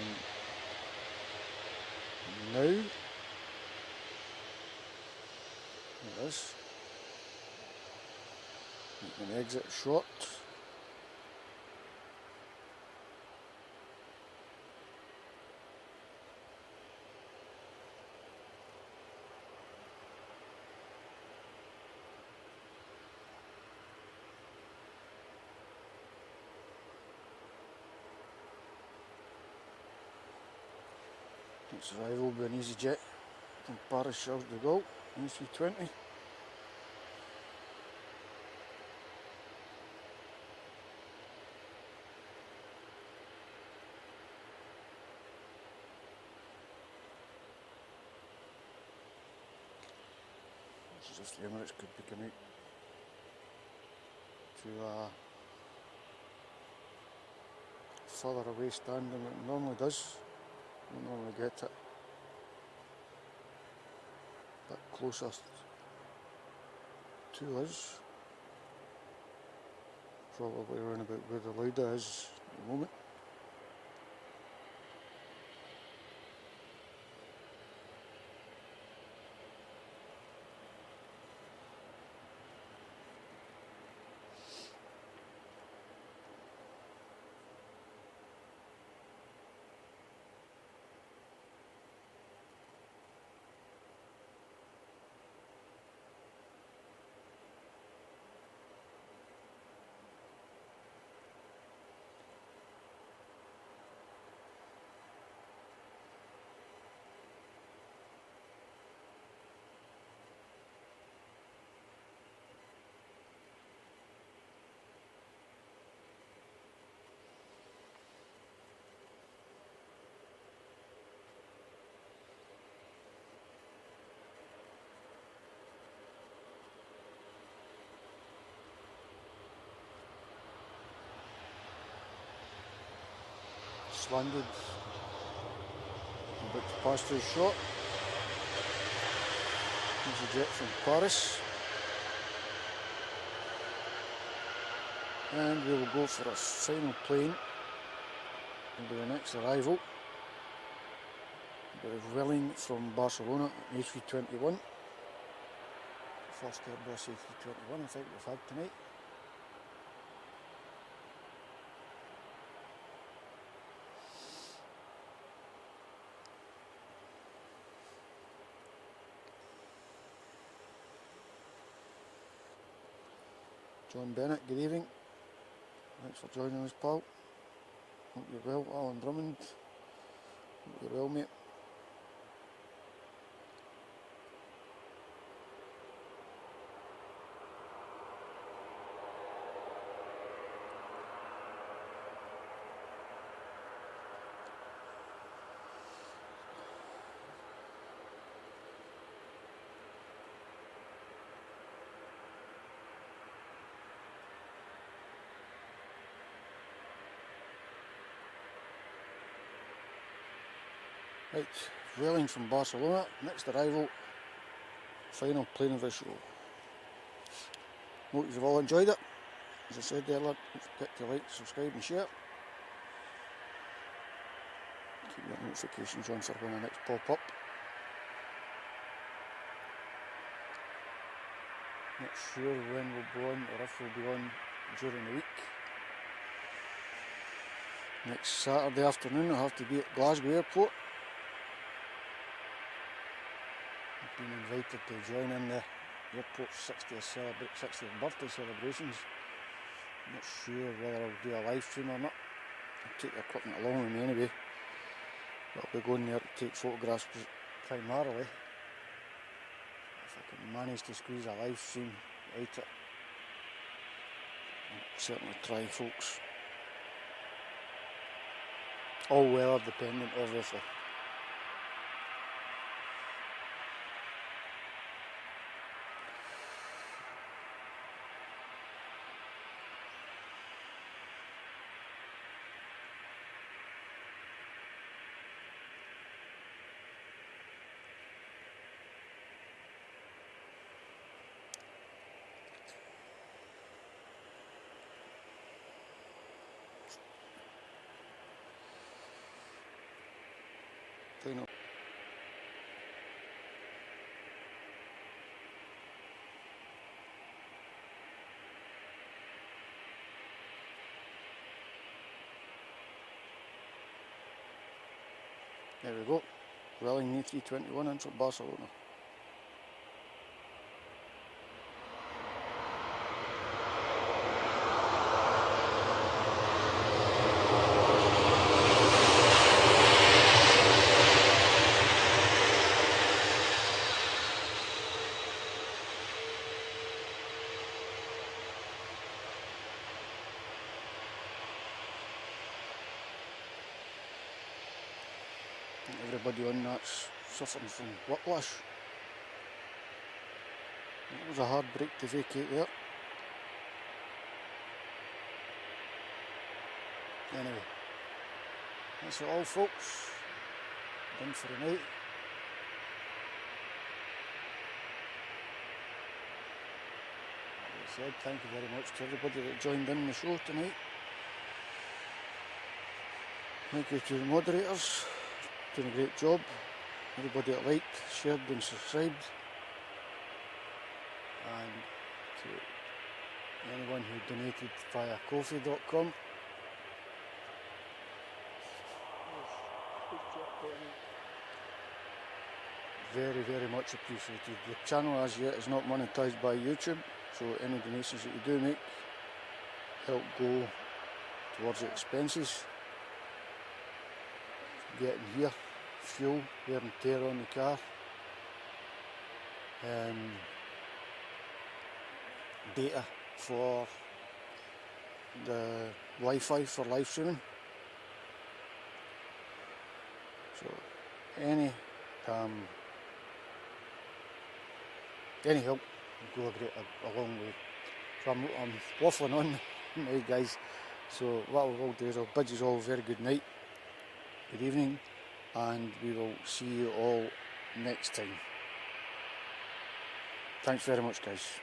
S1: now. There it is. Make an exit short. Next arrival will be an easyJet from Paris Charles de Gaulle, A320. It's as if the Emirates could be coming out to further away stand than it normally does. Don't normally get it. A bit closer to us. Probably around about where the Lauda is at the moment. Landed, about to pass through shot. easyJet from Paris, and we will go for a final plane. Will be the next arrival. We're Welling from Barcelona, A321. First Airbus A321 I think we've had tonight. John Bennett, good evening. Thanks for joining us, pal. Hope you're well. Alan Drummond, hope you're well, mate. Right, Welling from Barcelona, next arrival, final plane of the show. Hope you've all enjoyed it. As I said earlier, don't forget to like, subscribe and share. Keep your notifications on for when the next pop up. Not sure when we'll be on or if we'll be on during the week. Next Saturday afternoon I'll have to be at Glasgow Airport. Been invited to join in the airport's 60th birthday celebrations. I'm not sure whether I'll do a live stream or not. I'll take the equipment along with me anyway. But I'll be going there to take photographs primarily. If I can manage to squeeze a live stream out it, I'll certainly try, folks. All weather dependent, obviously. Final. There we go. Welling A321 in for Barcelona. Everybody on that's suffering from whiplash. It was a hard break to vacate there. Anyway, that's it all, folks. Done for the night. As I said, thank you very much to everybody that joined in the show tonight. Thank you to the moderators. Doing a great job. Everybody that liked, shared and subscribed. And to anyone who donated via coffee.com. Very, very much appreciated. The channel as yet is not monetized by YouTube, so any donations that you do make help go towards the expenses. Getting here, fuel, wear and tear on the car, data for the Wi-Fi for live streaming. So any help will go a long way. So I'm waffling on tonight, guys. So what we will do is I'll bid you all a very good night. Good evening, and we will see you all next time. Thanks very much, guys.